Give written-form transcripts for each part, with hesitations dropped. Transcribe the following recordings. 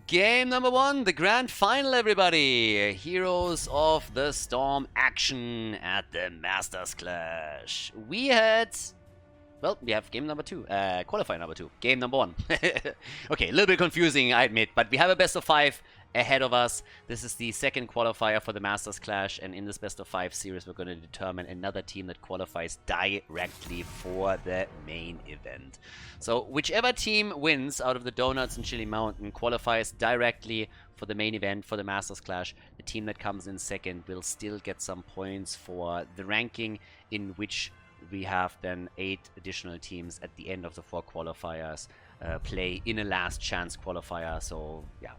Game number 1, the grand final, everybody! Heroes of the Storm action at the Masters Clash. We have game number 2, qualifier number 2, game number 1. Okay, a little bit confusing, I admit, but we have a best of 5 ahead of us. This is the second qualifier for the Masters Clash, and in this best of 5 series, we're going to determine another team that qualifies directly for the main event. So whichever team wins out of the Donuts and Chili Mountain qualifies directly for the main event for the Masters Clash. The team that comes in second will still get some points for the ranking, in which we have then 8 additional teams at the end of the 4 qualifiers play in a last chance qualifier. So yeah,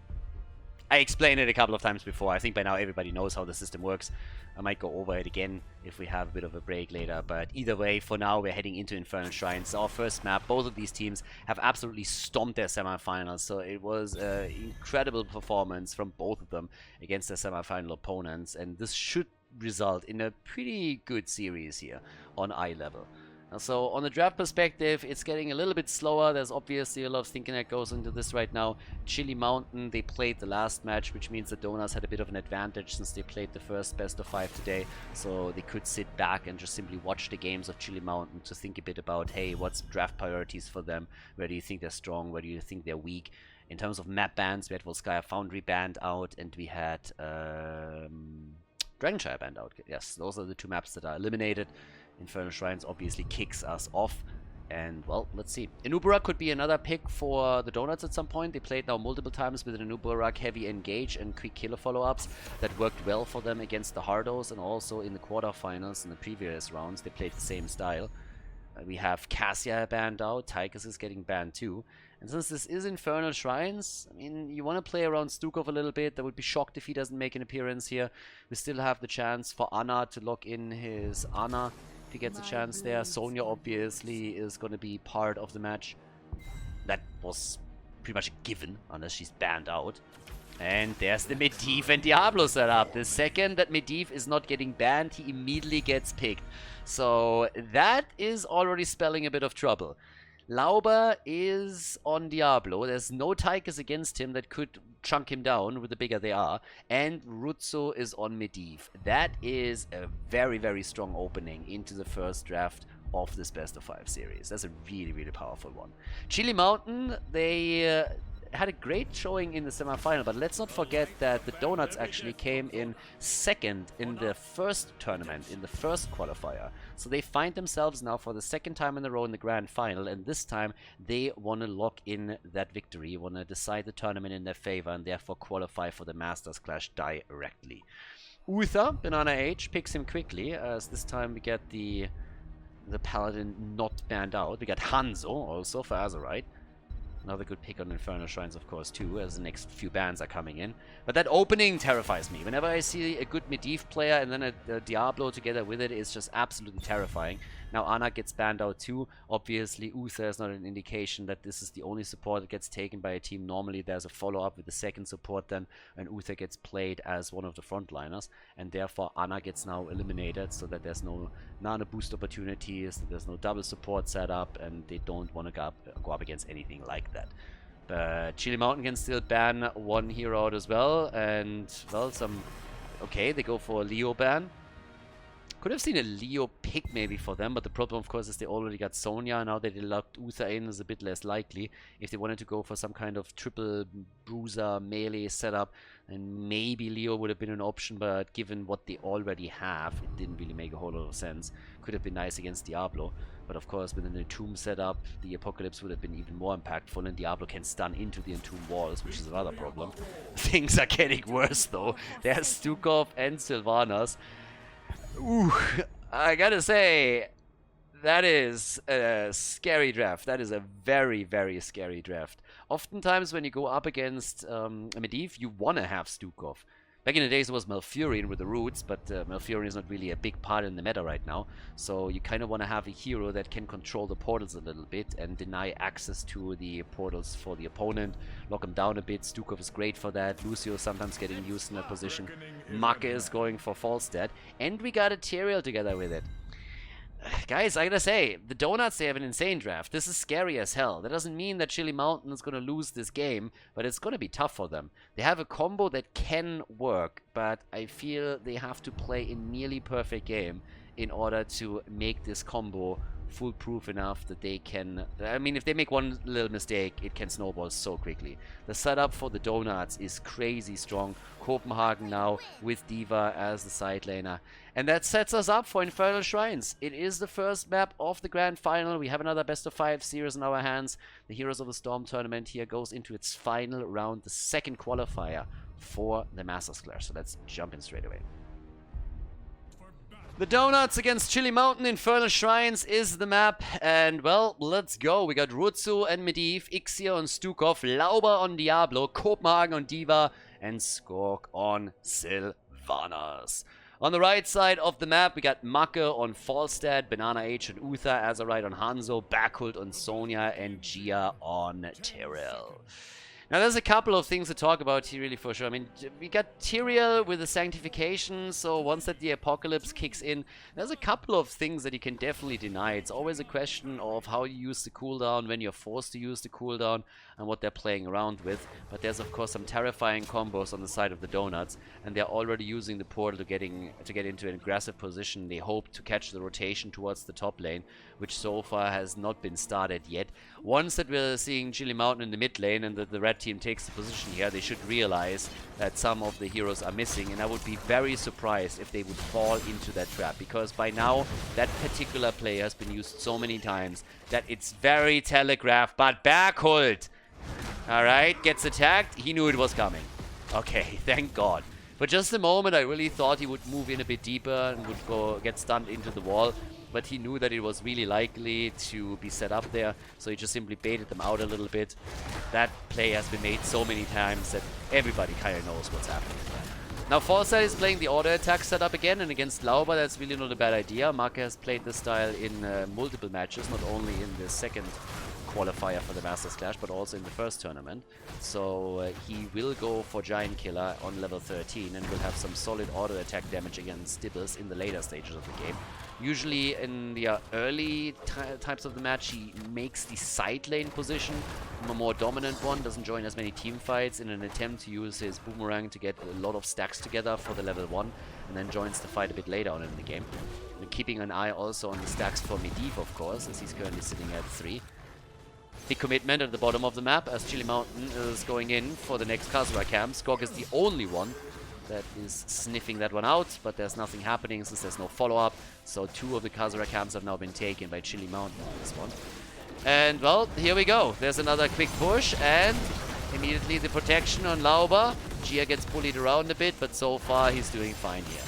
I explained it a couple of times before. I think by now everybody knows how the system works. I might go over it again if we have a bit of a break later, but either way, for now we're heading into Infernal Shrines. Our first map. Both of these teams have absolutely stomped their semifinals, so it was an incredible performance from both of them against their semifinal opponents, and this should result in a pretty good series here on eye level. So on the draft perspective, it's getting a little bit slower. There's obviously a lot of thinking that goes into this right now. Chili Mountain, they played the last match, which means the Donuts had a bit of an advantage since they played the first best of 5 today. So they could sit back and just simply watch the games of Chili Mountain to think a bit about, hey, what's draft priorities for them? Where do you think they're strong? Where do you think they're weak? In terms of map bans, we had Volskaya Foundry banned out, and we had Dragonshire banned out. Yes, those are the 2 maps that are eliminated. Infernal Shrines obviously kicks us off. And, well, let's see. Anubara could be another pick for the Donuts at some point. They played now multiple times with an Anubara heavy engage and quick killer follow-ups. That worked well for them against the Hardos, and also in the quarterfinals in the previous rounds. They played the same style. We have Cassia banned out. Tychus is getting banned too. And since this is Infernal Shrines, I mean, you want to play around Stukov a little bit. I would be shocked if he doesn't make an appearance here. We still have the chance for Anna to lock in his Anna if he gets a chance there. Sonya obviously is going to be part of the match. That was pretty much a given, unless she's banned out. And there's the Medivh and Diablo setup. The second that Medivh is not getting banned, he immediately gets picked. So that is already spelling a bit of trouble. Lauber is on Diablo. There's no Tychus against him that could chunk him down with the bigger they are. And Rutzo is on Medivh. That is a very, very strong opening into the first draft of this best of 5 series. That's a really, really powerful one. Chili Mountain, they had a great showing in the semifinal, but let's not forget that the Donuts actually came in second in the first tournament, in the first qualifier. So they find themselves now for the second time in a row in the grand final, and this time they want to lock in that victory, want to decide the tournament in their favor, and therefore qualify for the Masters Clash directly. Uther, Banana H, picks him quickly, as this time we get the Paladin not banned out. We got Hanzo also for Azerite. Another good pick on Infernal Shrines, of course, too, as the next few bans are coming in. But that opening terrifies me. Whenever I see a good Medivh player and then a Diablo together with it, it's just absolutely terrifying. Now Anna gets banned out too. Obviously, Uther is not an indication that this is the only support that gets taken by a team. Normally, there's a follow-up with the second support then, and Uther gets played as one of the frontliners. And therefore, Anna gets now eliminated, so that there's no nano boost opportunities, there's no double support setup, and they don't want to go up against anything like that. But Chili Mountain can still ban one hero out as well, and, well, okay, they go for a Leo ban. Could have seen a Leo pick maybe for them, but the problem, of course, is they already got Sonya. Now that they locked Uther in, is a bit less likely. If they wanted to go for some kind of triple bruiser melee setup, then maybe Leo would have been an option, but given what they already have, it didn't really make a whole lot of sense. Could have been nice against Diablo, but of course, with an Entomb setup, the Apocalypse would have been even more impactful, and Diablo can stun into the Entomb walls, which is another problem. Things are getting worse, though. There's Stukov and Sylvanas. Ooh, I gotta say, that is a scary draft. That is a very, very scary draft. Oftentimes, when you go up against Medivh, you want to have Stukov. Back in the days, it was Malfurion with the roots, but Malfurion is not really a big part in the meta right now. So you kind of want to have a hero that can control the portals a little bit and deny access to the portals for the opponent. Lock him down a bit. Stukov is great for that. Lucio sometimes getting used in that position. Maka is going for Falstad. And we got a Tyrael together with it. Guys, I gotta say, the Donuts, they have an insane draft. This is scary as hell. That doesn't mean that Chili Mountain is gonna lose this game, but it's gonna be tough for them. They have a combo that can work, but I feel they have to play a nearly perfect game in order to make this combo foolproof enough that they can... I mean, if they make one little mistake, it can snowball so quickly. The setup for the Donuts is crazy strong. Copenhagen now with D.Va as the side laner. And that sets us up for Infernal Shrines. It is the first map of the Grand Final. We have another best of 5 series in our hands. The Heroes of the Storm tournament here goes into its final round, the second qualifier for the Masters Clash. So let's jump in straight away. The Donuts against Chili Mountain. Infernal Shrines is the map. And, well, let's go. We got Rutsu and Medivh, Ixia on Stukov, Lauber on Diablo, Copenhagen on D.Va, and Skork on Sylvanas. On the right side of the map, we got Macke on Falstad, Banana H and Uther, Azerite on Hanzo, Backhult on Sonya, and Gia on Tyrell. Now, there's a couple of things to talk about here, really, for sure. I mean, we got Tyrael with the Sanctification, so once that the Apocalypse kicks in, there's a couple of things that you can definitely deny. It's always a question of how you use the cooldown, when you're forced to use the cooldown, and what they're playing around with. But there's, of course, some terrifying combos on the side of the Donuts, and they're already using the portal to get into an aggressive position. They hope to catch the rotation towards the top lane, which so far has not been started yet. Once that we're seeing Chili Mountain in the mid lane and the red team takes the position here, they should realize that some of the heroes are missing, and I would be very surprised if they would fall into that trap, because by now that particular player has been used so many times that it's very telegraphed. But Backhult, alright, gets attacked. He knew it was coming. Okay, thank God. For just a moment I really thought he would move in a bit deeper and would get stunned into the wall, but he knew that it was really likely to be set up there, so he just simply baited them out a little bit. That play has been made so many times that everybody kind of knows what's happening. Now, Falstad is playing the auto attack setup again, and against Lauber, that's really not a bad idea. Macke has played this style in multiple matches, not only in the second qualifier for the Masters Clash, but also in the first tournament. So he will go for Giant Killer on level 13 and will have some solid auto attack damage against Stibbles in the later stages of the game. Usually in the early types of the match, he makes the side lane position a more dominant one, doesn't join as many team fights in an attempt to use his boomerang to get a lot of stacks together for the level 1, and then joins the fight a bit later on in the game. And keeping an eye also on the stacks for Medivh, of course, as he's currently sitting at 3. Big commitment at the bottom of the map as Chili Mountain is going in for the next Khaldor camp. Skork is the only one that is sniffing that one out, but there's nothing happening since there's no follow-up. So 2 of the Khaldor camps have now been taken by Chili Mountain on this one. And, well, here we go. There's another quick push, and immediately the protection on Lauber. Gia gets bullied around a bit, but so far he's doing fine here.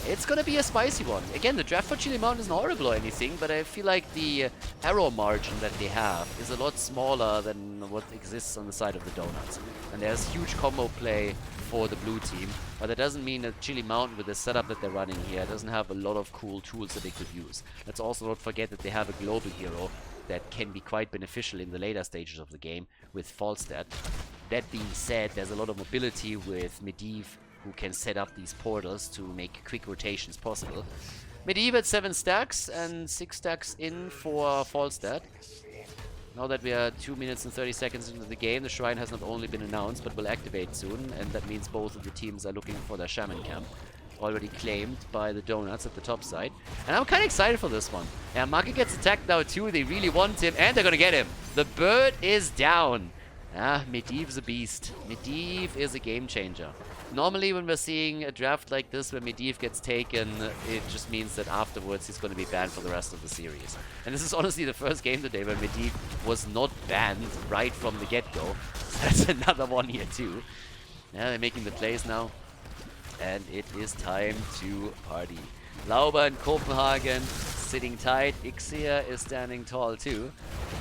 It's gonna be a spicy one. Again, the draft for Chili Mountain isn't horrible or anything, but I feel like the arrow margin that they have is a lot smaller than what exists on the side of the Donuts. And there's huge combo play for the blue team, but that doesn't mean that Chili Mountain, with the setup that they're running here, doesn't have a lot of cool tools that they could use. Let's also not forget that they have a global hero that can be quite beneficial in the later stages of the game with Falstad. That being said, there's a lot of mobility with Medivh, who can set up these portals to make quick rotations possible. Medivh at 7 stacks and 6 stacks in for Falstad. Now that we are 2 minutes and 30 seconds into the game, the shrine has not only been announced but will activate soon, and that means both of the teams are looking for their shaman camp. Already claimed by the Donuts at the top side. And I'm kind of excited for this one. Yeah, Macke gets attacked now too. They really want him, and they're gonna get him. The bird is down. Ah, Medivh's a beast. Medivh is a game changer. Normally when we're seeing a draft like this where Medivh gets taken, it just means that afterwards he's going to be banned for the rest of the series. And this is honestly the first game today where Medivh was not banned right from the get-go. That's another one here too. Yeah, they're making the plays now. And it is time to party. Lauber and Copenhagen sitting tight. Ixia is standing tall too.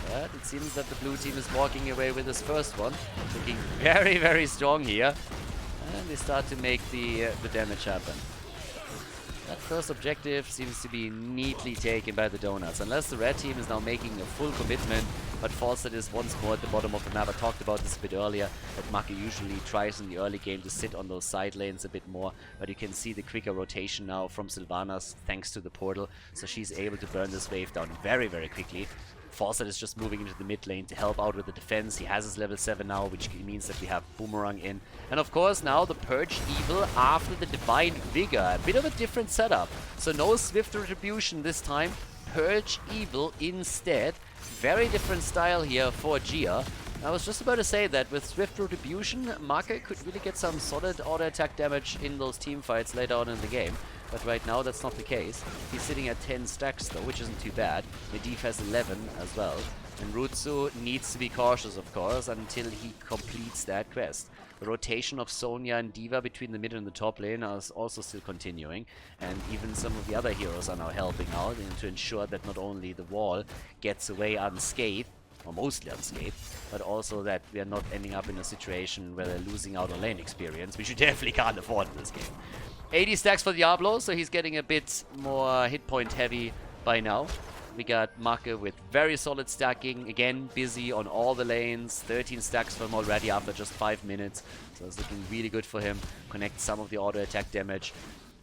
But it seems that the blue team is walking away with this first one. Looking very, very strong here. And they start to make the damage happen. That first objective seems to be neatly taken by the Donuts. Unless the red team is now making a full commitment, but Falstead is once more at the bottom of the map. I talked about this a bit earlier, that Maka usually tries in the early game to sit on those side lanes a bit more, but you can see the quicker rotation now from Sylvanas thanks to the portal, so she's able to burn this wave down very, very quickly. Falstead is just moving into the mid lane to help out with the defense. He has his level 7 now, which means that we have Boomerang in. And of course now the Purge Evil after the Divine Vigor. A bit of a different setup. So no Swift Retribution this time. Purge Evil instead. Very different style here for Gia. I was just about to say that with Swift Retribution, Maka could really get some solid auto attack damage in those team fights later on in the game. But right now that's not the case. He's sitting at 10 stacks though, which isn't too bad. Medivh has 11 as well. And Rutsu needs to be cautious, of course, until he completes that quest. The rotation of Sonya and D.Va between the mid and the top lane is also still continuing. And even some of the other heroes are now helping out to ensure that not only the wall gets away unscathed, or mostly unscathed, but also that we are not ending up in a situation where they're losing out on lane experience, which you definitely can't afford in this game. 80 stacks for Diablo, so he's getting a bit more hit point heavy by now. We got Maka with very solid stacking, again busy on all the lanes, 13 stacks for him already after just 5 minutes, so it's looking really good for him. Connect some of the auto attack damage.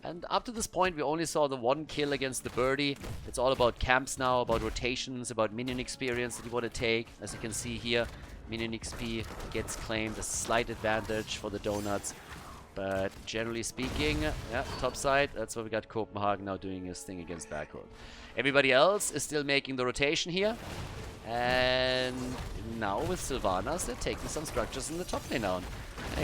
And up to this point we only saw the one kill against the birdie. It's all about camps now, about rotations, about minion experience that you want to take. As you can see here, minion XP gets claimed, a slight advantage for the donuts. But generally speaking, yeah, top side, that's what we got Copenhagen now doing his thing against Backhold. Everybody else is still making the rotation here. And now with Sylvanas, they're taking some structures in the top lane down.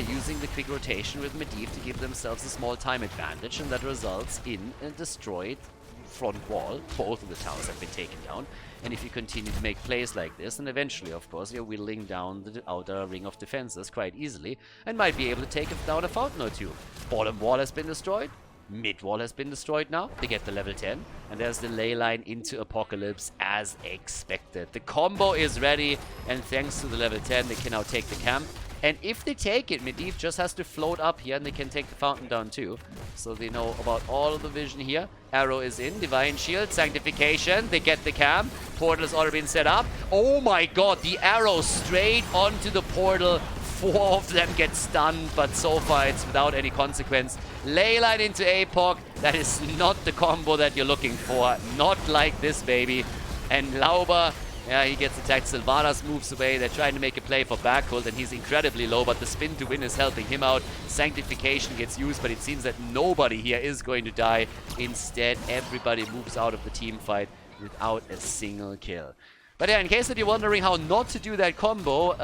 Using the quick rotation with Medivh to give themselves a small time advantage, and that results in a destroyed front wall. Both of the towers have been taken down. And if you continue to make plays like this, then eventually, of course, you're whittling down the outer ring of defenses quite easily and might be able to take down a fountain or two. Bottom wall has been destroyed. Mid wall has been destroyed now. They get the level 10. And there's the ley line into Apocalypse as expected. The combo is ready, and thanks to the level 10, they can now take the camp. And if they take it, Medivh just has to float up here and they can take the fountain down too. So they know about all of the vision here. Arrow is in, Divine Shield, Sanctification, they get the camp. Portal has already been set up. Oh my god, the arrow straight onto the portal. 4 of them get stunned, but so far it's without any consequence. Leyline into APOC, that is not the combo that you're looking for. Not like this, baby. And Lauber, yeah, he gets attacked. Sylvanas moves away. They're trying to make a play for Backhold, and he's incredibly low, but the spin to win is helping him out. Sanctification gets used, but it seems that nobody here is going to die. Instead, everybody moves out of the team fight without a single kill. But yeah, in case that you're wondering how not to do that combo,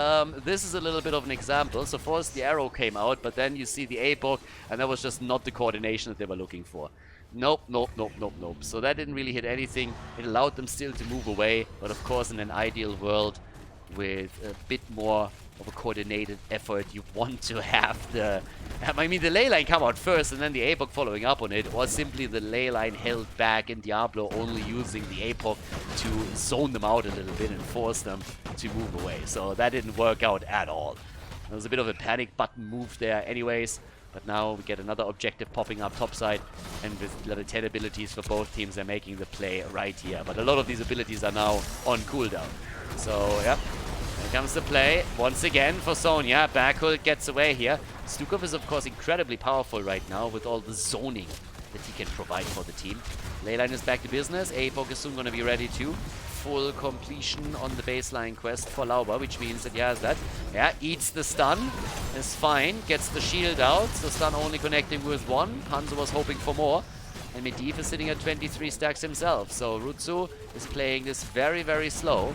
this is a little bit of an example. So first the arrow came out, but then you see the APOC, and that was just not the coordination that they were looking for. Nope, nope, nope, nope, nope. So that didn't really hit anything. It allowed them still to move away. But of course, in an ideal world with a bit more of a coordinated effort, you want to have the... I mean, the ley line come out first and then the APOC following up on it. Or simply the ley line held back in Diablo, only using the APOC to zone them out a little bit and force them to move away. So that didn't work out at all. There was a bit of a panic button move there anyways. But now we get another objective popping up topside, and with level 10 abilities for both teams, they're making the play right here. But a lot of these abilities are now on cooldown. So, yep, here comes the play once again for Sonya. Backhold gets away here. Stukov is, of course, incredibly powerful right now with all the zoning that he can provide for the team. Leyline is back to business. APOC is soon going to be ready too. Full completion on the baseline quest for Lauber, which means that he has that. Yeah, eats the stun, is fine, gets the shield out, the stun only connecting with 1. Hanzo was hoping for more, and Medivh is sitting at 23 stacks himself, so Rutsu is playing this very, very slow.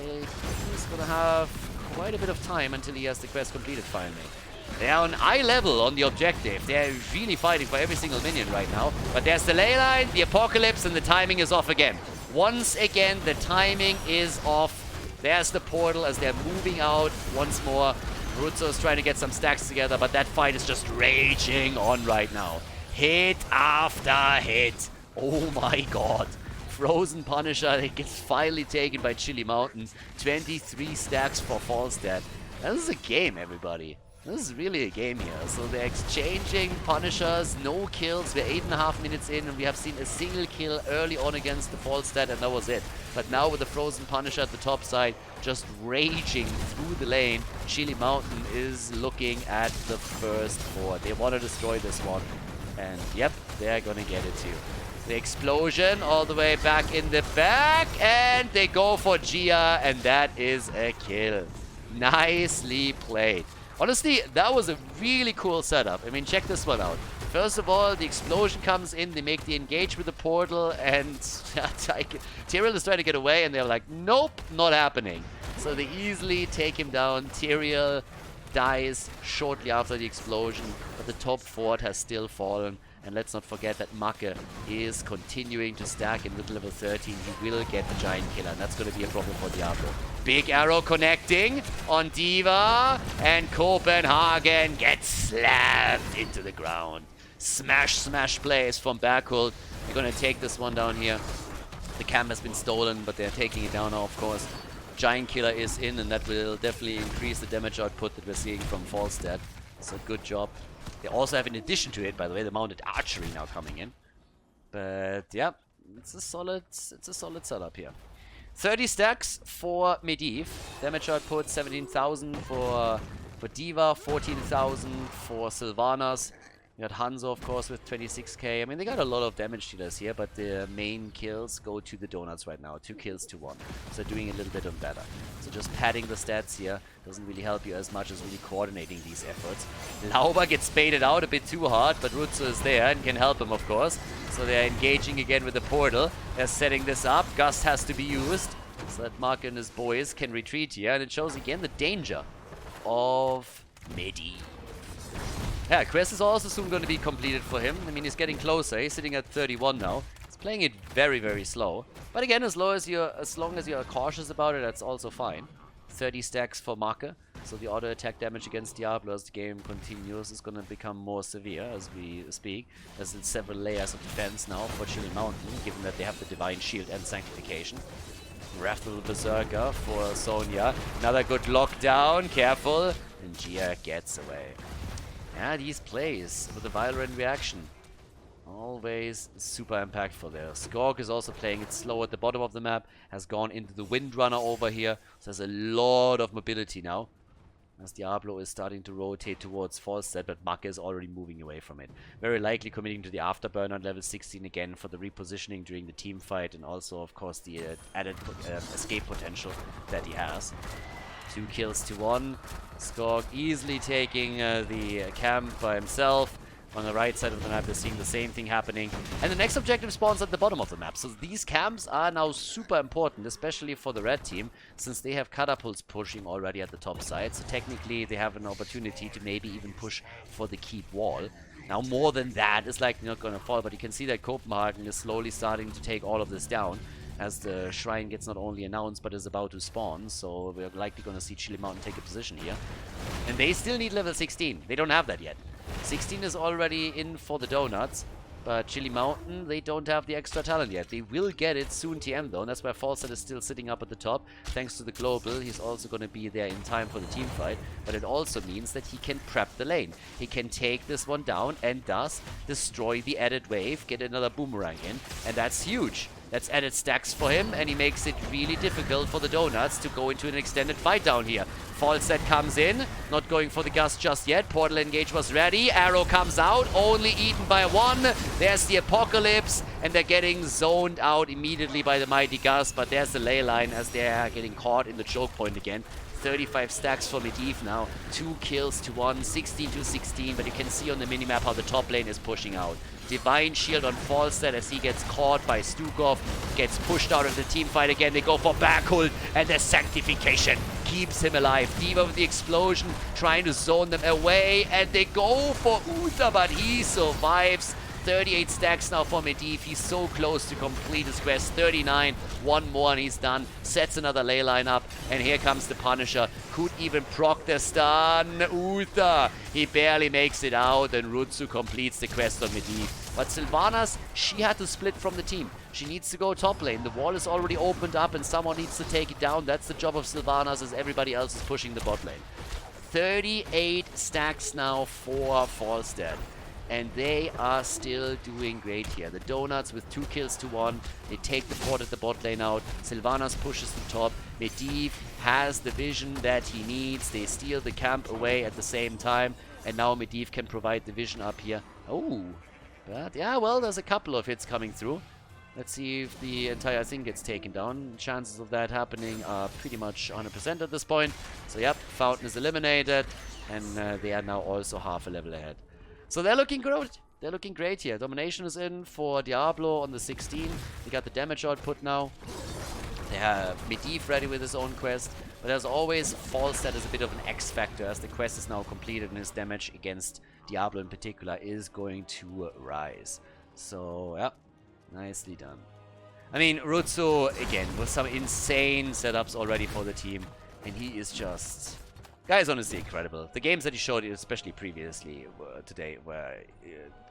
He's gonna have quite a bit of time until he has the quest completed finally. They are on eye level on the objective. They're really fighting for every single minion right now, but there's the ley line, the Apocalypse, and the timing is off again. Once again, the timing is off. There's the portal as they're moving out once more. Rutsu is trying to get some stacks together, but that fight is just raging on right now. Hit after hit. Oh my god. Frozen Punisher, it gets finally taken by Chili Mountain. 23 stacks for Falstad. This is a game, everybody. This is really a game here. So they're exchanging Punishers, no kills. We're 8.5 minutes in and we have seen a single kill early on against the Falstad and that was it. But now with the Frozen Punisher at the top side, just raging through the lane, Chili Mountain is looking at the first fort. They want to destroy this one. And yep, they're gonna get it too. The explosion all the way back in the back and they go for Gia and that is a kill. Nicely played. Honestly, that was a really cool setup. I mean, check this one out. First of all, the explosion comes in, they make the engage with the portal, and Tyrael is trying to get away, and they're like, nope, not happening. So they easily take him down. Tyrael dies shortly after the explosion, but the top fort has still fallen. And let's not forget that Macke is continuing to stack in with level 13. He will get the giant killer, and that's going to be a problem for Diablo. Big arrow connecting on D.Va, and Copenhagen gets slammed into the ground. Smash plays from Berkhold. They're going to take this one down here. The camp has been stolen, but they're taking it down now, of course. Giant killer is in, and that will definitely increase the damage output that we're seeing from Falstad. So good job. They also have, in addition to it, by the way, the mounted archery now coming in. But yeah, it's a solid setup here. 30 stacks for Medivh. Damage output 17,000 for D.Va, 14,000 for Sylvanas. You got Hanzo, of course, with 26k. I mean, they got a lot of damage dealers here, but the main kills go to the Donuts right now. 2 kills to 1. So doing a little bit better. So just padding the stats here doesn't really help you as much as really coordinating these efforts. Lauber gets baited out a bit too hard, but Rutsu is there and can help him, of course. So they're engaging again with the portal. They're setting this up. Gust has to be used so that Mark and his boys can retreat here. And it shows again the danger of Medivh. Yeah, quest is also soon going to be completed for him. I mean, he's getting closer. He's sitting at 31 now. He's playing it very, very slow. But again, as long as you're cautious about it, that's also fine. 30 stacks for Macke. So the auto attack damage against Diablo as the game continues is going to become more severe as we speak. There's several layers of defense now for Chili Mountain, given that they have the Divine Shield and Sanctification. Wrath of the Berserker for Sonya. Another good lockdown. Careful. And Gia gets away. Yeah, these plays with the violent reaction. Always super impactful there. Skork is also playing it slow at the bottom of the map. Has gone into the Windrunner over here. So there's a lot of mobility now. As Diablo is starting to rotate towards Falstad, but Macke is already moving away from it. Very likely committing to the Afterburner on level 16 again for the repositioning during the team fight. And also, of course, the added escape potential that he has. 2 kills to 1. Skork easily taking the camp by himself. On the right side of the map, they're seeing the same thing happening. And the next objective spawns at the bottom of the map. So these camps are now super important, especially for the red team, since they have catapults pushing already at the top side. So technically, they have an opportunity to maybe even push for the keep wall. Now, more than that, it's like not going to fall, but you can see that Copenhagen is slowly starting to take all of this down, as the shrine gets not only announced, but is about to spawn. So we're likely going to see Chili Mountain take a position here. And they still need level 16. They don't have that yet. 16 is already in for the Donuts, but Chili Mountain, they don't have the extra talent yet. They will get it soon TM though, and that's why Falstad is still sitting up at the top. Thanks to the global, he's also going to be there in time for the team fight, but it also means that he can prep the lane. He can take this one down and thus destroy the added wave, get another boomerang in, and that's huge. That's added stacks for him, and he makes it really difficult for the Donuts to go into an extended fight down here. Falstad comes in, not going for the Gust just yet. Portal engage was ready. Arrow comes out, only eaten by 1. There's the Apocalypse, and they're getting zoned out immediately by the Mighty Gust, but there's the ley line as they're getting caught in the choke point again. 35 stacks for Medivh now. 2 kills to 1, 16 to 16, but you can see on the minimap how the top lane is pushing out. Divine Shield on Falstad as he gets caught by Stukov, gets pushed out of the team fight again. They go for Berkhold, and the Sanctification keeps him alive. D.Va with the explosion, trying to zone them away, and they go for Uther, but he survives. 38 stacks now for Medivh. He's so close to complete his quest. 39. One more and he's done. Sets another ley line up. And here comes the Punisher. Could even proc the stun. Uther. He barely makes it out. And Rutsu completes the quest on Medivh. But Sylvanas, she had to split from the team. She needs to go top lane. The wall is already opened up and someone needs to take it down. That's the job of Sylvanas as everybody else is pushing the bot lane. 38 stacks now for Falstad. And they are still doing great here. The Donuts with 2 kills to 1. They take the fort at the bot lane out. Sylvanas pushes the top. Medivh has the vision that he needs. They steal the camp away at the same time. And now Medivh can provide the vision up here. Oh, but yeah, well, there's a couple of hits coming through. Let's see if the entire thing gets taken down. Chances of that happening are pretty much 100% at this point. So yep, Fountain is eliminated. And they are now also half a level ahead. So they're looking great. They're looking great here. Domination is in for Diablo on the 16. They got the damage output now. They have Medivh ready with his own quest. But as always, Falstad is a bit of an X factor as the quest is now completed and his damage against Diablo in particular is going to rise. So, yeah, nicely done. I mean, Rutsu, again, with some insane setups already for the team. And he is just... Guy is honestly incredible. The games that he showed, especially previously today, were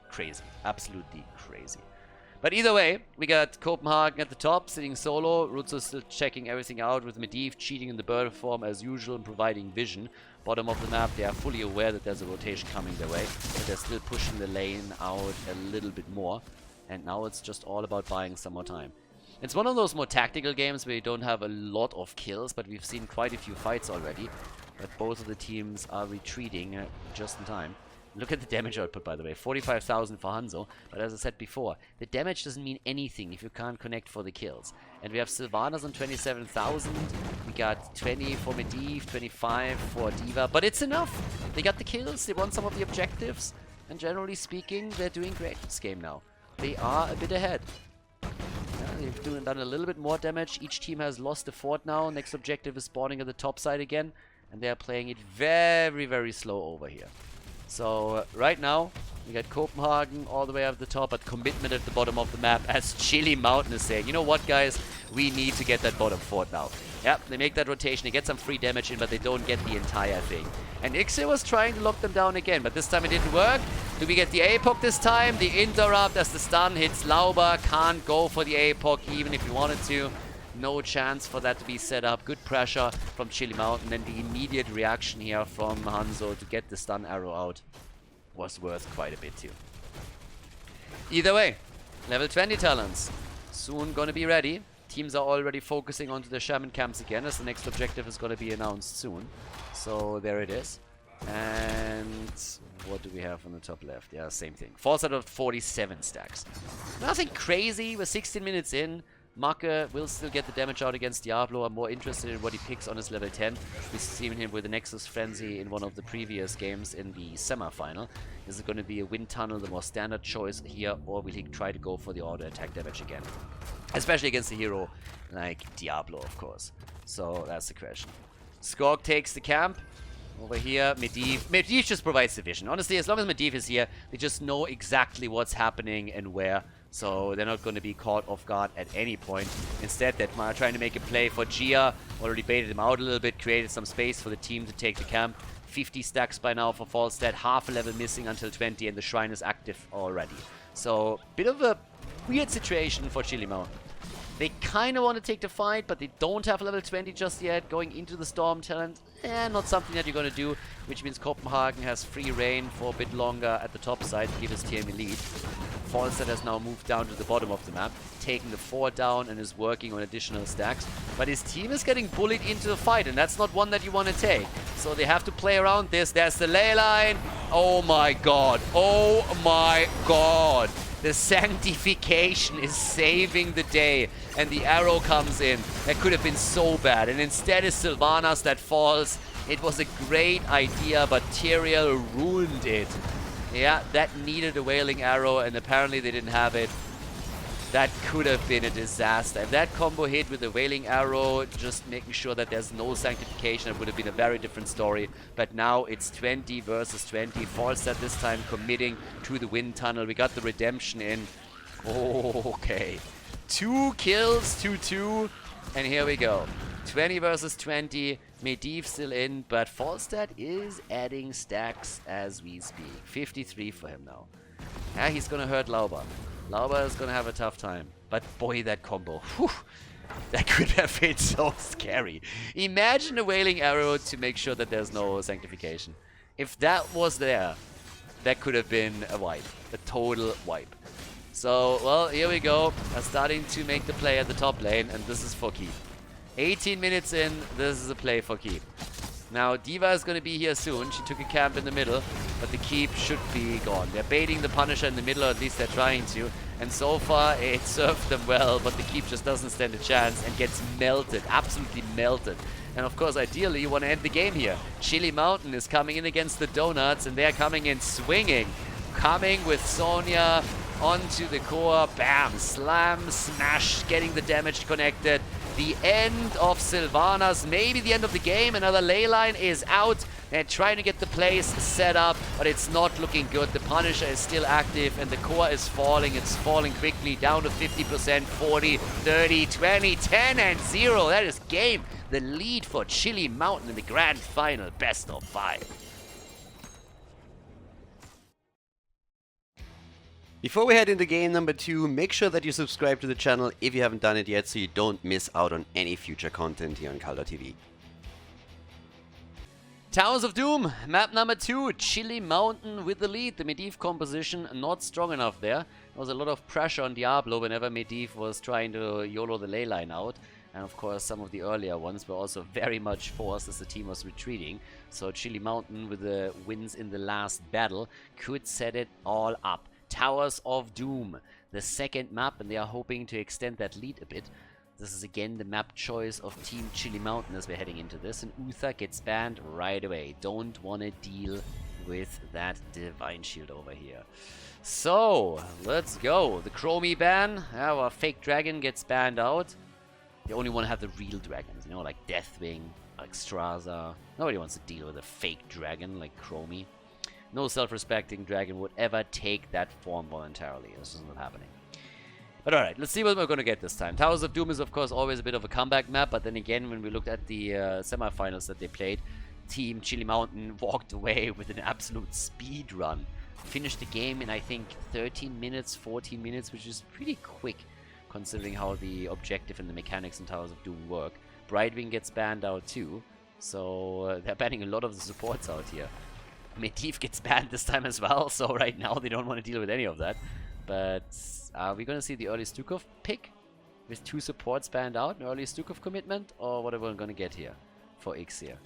crazy. Absolutely crazy. But either way, we got Copenhagen at the top, sitting solo. Rutsu still checking everything out with Medivh, cheating in the bird form as usual and providing vision. Bottom of the map, they are fully aware that there's a rotation coming their way. But they're still pushing the lane out a little bit more. And now it's just all about buying some more time. It's one of those more tactical games where you don't have a lot of kills, but we've seen quite a few fights already. But both of the teams are retreating just in time. Look at the damage output, by the way. 45,000 for Hanzo. But as I said before, the damage doesn't mean anything if you can't connect for the kills. And we have Sylvanas on 27,000. We got 20 for Medivh, 25 for D.Va. But it's enough. They got the kills. They won some of the objectives. And generally speaking, they're doing great this game now. They are a bit ahead. They've done a little bit more damage. Each team has lost the fort now. Next objective is spawning at the top side again. And they're playing it very, very slow over here. So right now, we got Copenhagen all the way up the top, but commitment at the bottom of the map, as Chili Mountain is saying, you know what, guys? We need to get that bottom fort now. Yep, they make that rotation, they get some free damage in, but they don't get the entire thing. And Ixir was trying to lock them down again, but this time it didn't work. Do we get the APOC this time? The interrupt as the stun hits Lauber. Can't go for the APOC even if he wanted to. No chance for that to be set up. Good pressure from Chili Mountain, and the immediate reaction here from Hanzo to get the stun arrow out was worth quite a bit too. Either way, level 20 talents soon gonna be ready. Teams are already focusing onto the shaman camps again, as the next objective is gonna be announced soon. So there it is. And what do we have on the top left? Yeah, same thing. Falls out of 47 stacks. Nothing crazy. We're 16 minutes in. Make will still get the damage out against Diablo. I'm more interested in what he picks on his level 10. We've seen him with the Nexus Frenzy in one of the previous games in the semi-final. Is it going to be a wind tunnel, the more standard choice here, or will he try to go for the auto attack damage again? Especially against a hero like Diablo, of course. So that's the question. Skorg takes the camp. Over here, Medivh just provides the vision. Honestly, as long as Medivh is here, they just know exactly what's happening and where. So they're not going to be caught off guard at any point. Instead, they're trying to make a play for Gia. Already baited him out a little bit, created some space for the team to take the camp. 50 stacks by now for Falstad, half a level missing until 20, and the shrine is active already. So, bit of a weird situation for Chili Mountain. They kind of want to take the fight, but they don't have level 20 just yet. Going into the Storm talent, not something that you're going to do, which means Copenhagen has free reign for a bit longer at the top side to give his team a lead. Falstad has now moved down to the bottom of the map, taking the fort down and is working on additional stacks. But his team is getting bullied into the fight, and that's not one that you want to take. So they have to play around this. There's the ley line. Oh my god. Oh my god. The sanctification is saving the day. And the arrow comes in. That could have been so bad. And instead is Sylvanas that falls. It was a great idea, but Tyrael ruined it. Yeah, that needed a Wailing Arrow, and apparently they didn't have it. That could have been a disaster. If that combo hit with a Wailing Arrow, just making sure that there's no sanctification, it would have been a very different story. But now it's 20 versus 20. Falstad this time committing to the wind tunnel. We got the redemption in. Okay. 2 kills, 2-2. And here we go. 20 versus 20. Medivh still in, but Falstad is adding stacks as we speak. 53 for him now. Yeah, he's gonna hurt Lauber. Lauber is gonna have a tough time. But boy, that combo. Whew. That could have been so scary. Imagine a Wailing Arrow to make sure that there's no Sanctification. If that was there, that could have been a wipe. A total wipe. So, well, here we go. I'm starting to make the play at the top lane, and this is for keep. 18 minutes in, this is a play for keep. Now, D.Va is going to be here soon. She took a camp in the middle, but the keep should be gone. They're baiting the Punisher in the middle, or at least they're trying to. And so far, it served them well, but the keep just doesn't stand a chance and gets melted, absolutely melted. And of course, ideally, you want to end the game here. Chili Mountain is coming in against the Donuts, and they're coming in swinging. Coming with Sonya onto the core. Bam! Slam, smash, getting the damage connected. The end of Sylvanas, maybe the end of the game. Another ley line is out. They're trying to get the place set up, but it's not looking good. The Punisher is still active, and the core is falling. It's falling quickly, down to 50%, 40, 30, 20, 10, and 0. That is game. The lead for Chili Mountain in the grand final, best of 5. Before we head into game number 2, make sure that you subscribe to the channel if you haven't done it yet so you don't miss out on any future content here on Khaldor TV. Towers of Doom, map number 2, Chili Mountain with the lead. The Medivh composition not strong enough there. There was a lot of pressure on Diablo whenever Medivh was trying to YOLO the ley line out. And of course some of the earlier ones were also very much forced as the team was retreating. So Chili Mountain with the wins in the last battle could set it all up. Towers of Doom, the second map, and they are hoping to extend that lead a bit. This is again the map choice of Team Chili Mountain as we're heading into this, and Uther gets banned right away. Don't want to deal with that Divine Shield over here. So, let's go. The Chromie ban, our fake dragon gets banned out. They only want to have the real dragons, you know, like Deathwing, like Straza. Nobody wants to deal with a fake dragon like Chromie. No self-respecting dragon would ever take that form voluntarily. This is not happening. But alright, let's see what we're going to get this time. Towers of Doom is of course always a bit of a comeback map, but then again, when we looked at the semifinals that they played, Team Chili Mountain walked away with an absolute speed run. Finished the game in, I think, 13 minutes, 14 minutes, which is pretty quick considering how the objective and the mechanics in Towers of Doom work. Brightwing gets banned out too, so they're banning a lot of the supports out here. Medivh gets banned this time as well, so right now they don't want to deal with any of that. But are we going to see the early Stukov pick with 2 supports banned out, an early Stukov commitment, or what are we going to get here for X here?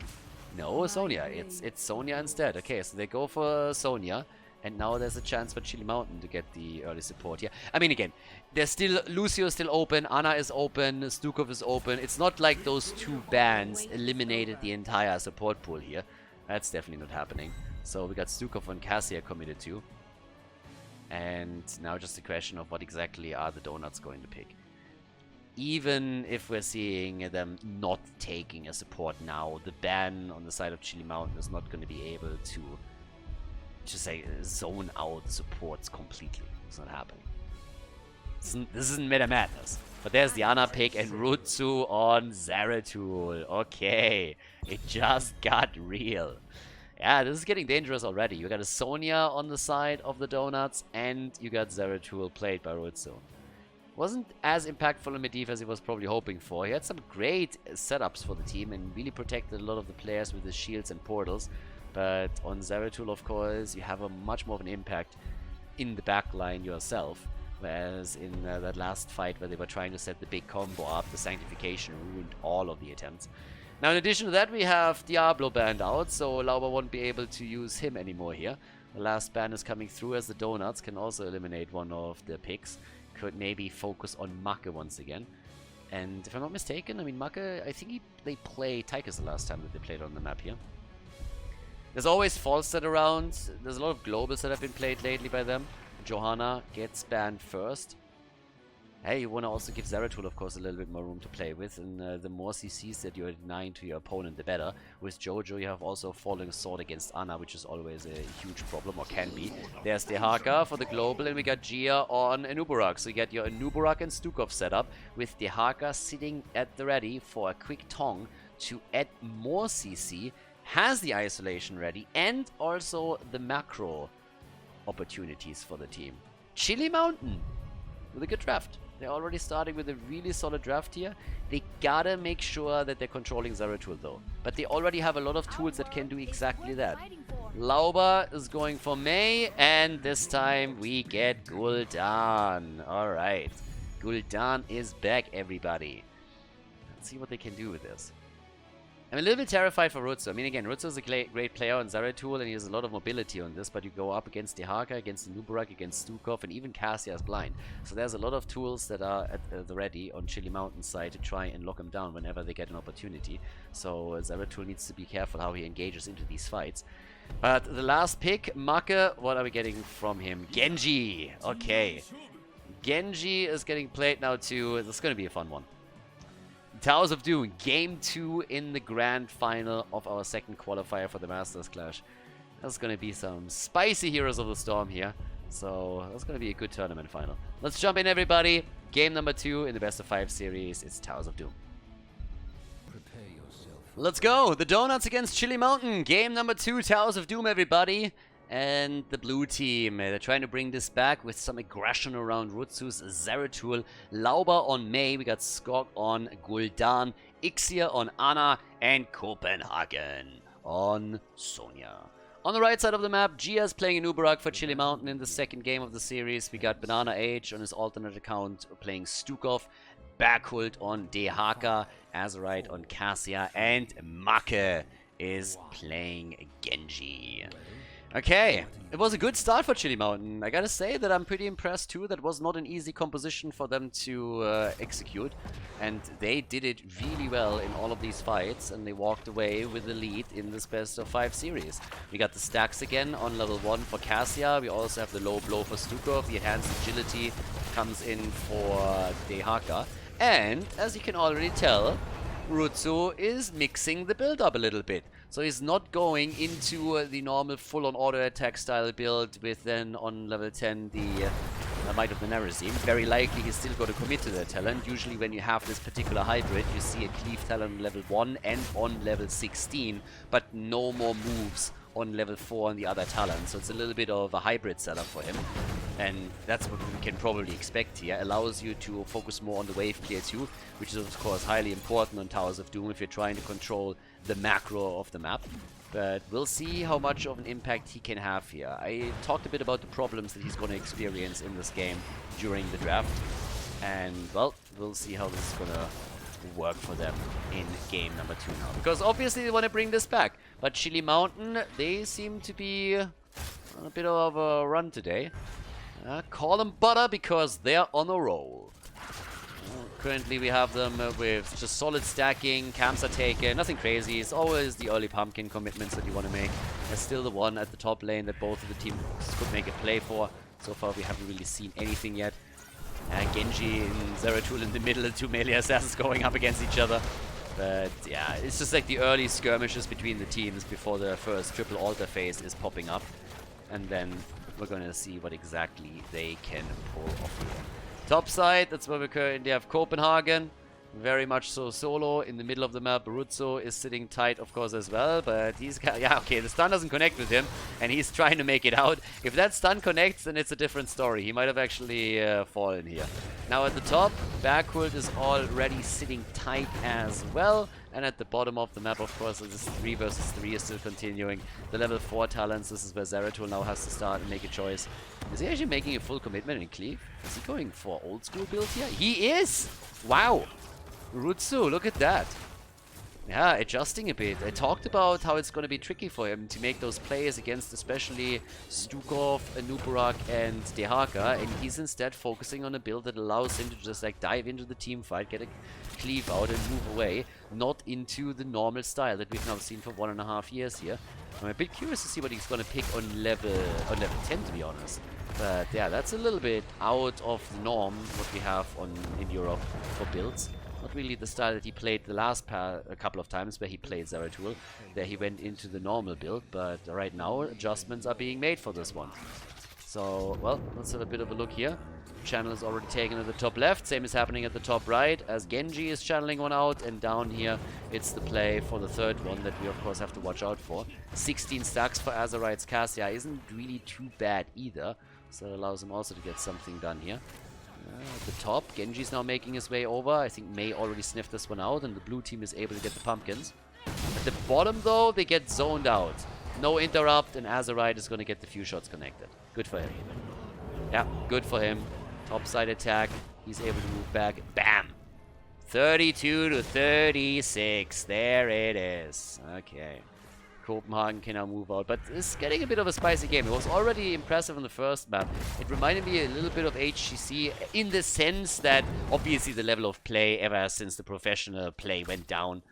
No, Sonya. It's Sonya instead. Okay, so they go for Sonya, and now there's a chance for Chili Mountain to get the early support here. I mean, again, there's still Lucio is still open, Ana is open, Stukov is open. It's not like those 2 bans eliminated the entire support pool here. That's definitely not happening. So we got Stukov and Cassia committed to. And now just a question of what exactly are the Donuts going to pick. Even if we're seeing them not taking a support now, the ban on the side of Chili Mountain is not going to be able to just say zone out supports completely. It's not happening. This isn't Meta Madness. But there's the Ana pick and Rutsu on Zeratul. Okay, it just got real. Yeah, this is getting dangerous already. You got a Sonya on the side of the Donuts, and you got Zeratul played by Rutsu. Wasn't as impactful in Medivh as he was probably hoping for. He had some great setups for the team and really protected a lot of the players with his shields and portals. But on Zeratul, of course, you have a much more of an impact in the backline yourself. Whereas in that last fight where they were trying to set the big combo up, the Sanctification ruined all of the attempts. Now, in addition to that, we have Diablo banned out, so Lauber won't be able to use him anymore here. The last ban is coming through as the Donuts can also eliminate one of the picks. Could maybe focus on Make once again. And if I'm not mistaken, I mean, Make, I think they played Tychus the last time that they played on the map here. There's always false set around. There's a lot of globals that have been played lately by them. Johanna gets banned first. Hey, you want to also give Zeratul, of course, a little bit more room to play with, and the more CCs that you're denying to your opponent, the better. With Jojo, you have also Falling Sword against Ana, which is always a huge problem, or can be. There's Dehaka for the global, and we got Gia on Anubarak. So you get your Anubarak and Stukov setup, with Dehaka sitting at the ready for a quick tong to add more CC, has the isolation ready, and also the macro opportunities for the team. Chili Mountain with a good draft. They're already starting with a really solid draft here. They gotta make sure that they're controlling Zeratul though. But they already have a lot of tools that can do exactly that. Lauba is going for Mei, and this time we get Gul'dan. Alright. Gul'dan is back, everybody. Let's see what they can do with this. I'm a little bit terrified for Rutsu. I mean, again, Rutsu is a great player on Zeratul, and he has a lot of mobility on this, but you go up against Dehaka, against Nuburak, against Stukov, and even Cassia is blind. So there's a lot of tools that are at the ready on Chili Mountain's side to try and lock him down whenever they get an opportunity. So Zeratul needs to be careful how he engages into these fights. But the last pick, Make, what are we getting from him? Genji! Okay. Genji is getting played now too. This is going to be a fun one. Towers of Doom, Game 2 in the grand final of our second qualifier for the Masters Clash. There's going to be some spicy Heroes of the Storm here. So, that's going to be a good tournament final. Let's jump in, everybody. Game number 2 in the best of 5 series. It's Towers of Doom. Let's go! The Donuts against Chili Mountain. Game number 2, Towers of Doom, everybody. And the blue team, they're trying to bring this back with some aggression around Rutsu's Zeratul, Lauba on Mei, we got Skog on Gul'dan, Ixia on Anna, and Copenhagen on Sonya. On the right side of the map, Gia's playing Nuburak for Chili Mountain in the second game of the series. We got Banana H on his alternate account playing Stukov, Berghult on Dehaka, Azerite on Cassia, and Make is playing Genji. Okay, it was a good start for Chili Mountain. I gotta say that I'm pretty impressed too. That was not an easy composition for them to execute. And they did it really well in all of these fights, and they walked away with the lead in this best of 5 series. We got the stacks again on level 1 for Cassia. We also have the low blow for Stukov. The enhanced agility comes in for Dehaka. And, as you can already tell, Rutsu is mixing the build up a little bit. So he's not going into the normal full-on auto-attack style build with then on level 10 the Might of the Nerazim. Very likely he's still going to commit to that talent. Usually when you have this particular hybrid, you see a cleave talent on level 1 and on level 16, but no more moves on level 4 on the other talent. So it's a little bit of a hybrid setup for him. And that's what we can probably expect here. Allows you to focus more on the wave clear too, which is of course highly important on Towers of Doom if you're trying to control the macro of the map. But we'll see how much of an impact he can have here. I talked a bit about the problems that he's going to experience in this game during the draft. And, well, we'll see how this is going to work for them in game number 2 now. Because obviously they want to bring this back. But Chili Mountain, they seem to be on a bit of a run today. Call them butter because they're on a roll. Currently we have them with just solid stacking, camps are taken, nothing crazy. It's always the early pumpkin commitments that you want to make. There's still the one at the top lane that both of the teams could make a play for. So far we haven't really seen anything yet. Genji and Zeratul in the middle, and 2 melee assassins going up against each other. But yeah, it's just like the early skirmishes between the teams before the first triple altar phase is popping up. And then we're going to see what exactly they can pull off here. Top side, that's where we currently have Copenhagen. Very much so solo. In the middle of the map, Rutsu is sitting tight, of course, as well. But he's got... Yeah, okay, the stun doesn't connect with him. And he's trying to make it out. If that stun connects, then it's a different story. He might have actually fallen here. Now at the top, Berghult is already sitting tight as well. And at the bottom of the map, of course, this 3 versus 3 is still continuing. The level 4 talents, this is where Zeratul now has to start and make a choice. Is he actually making a full commitment in Cleave? Is he going for old school build here? He is! Wow! Rutsu, look at that. Yeah, adjusting a bit. I talked about how it's going to be tricky for him to make those plays against especially Stukov, Nuburak, and Dehaka, and he's instead focusing on a build that allows him to just like dive into the team fight, get a cleave out and move away, not into the normal style that we've now seen for 1.5 years here. I'm a bit curious to see what he's going to pick on level 10, to be honest. But yeah, that's a little bit out of the norm what we have in Europe for builds. Not really the style that he played the last a couple of times where he played Zeratul. There he went into the normal build, but right now adjustments are being made for this one. So, well, let's have a bit of a look here. Channel is already taken at the top left. Same is happening at the top right as Genji is channeling one out. And down here, it's the play for the third one that we, of course, have to watch out for. 16 stacks for Azerite's Cassia isn't really too bad either. So it allows him also to get something done here. At the top, Genji's now making his way over. I think Mei already sniffed this one out, and the blue team is able to get the pumpkins. At the bottom, though, they get zoned out. No interrupt, and Azerite is going to get the few shots connected. Good for him. Yeah, good for him. Topside attack. He's able to move back. Bam! 32 to 36. There it is. Okay. Copenhagen can now move out, but it's getting a bit of a spicy game. It was already impressive on the first map. It reminded me a little bit of HGC in the sense that obviously the level of play ever since the professional play went down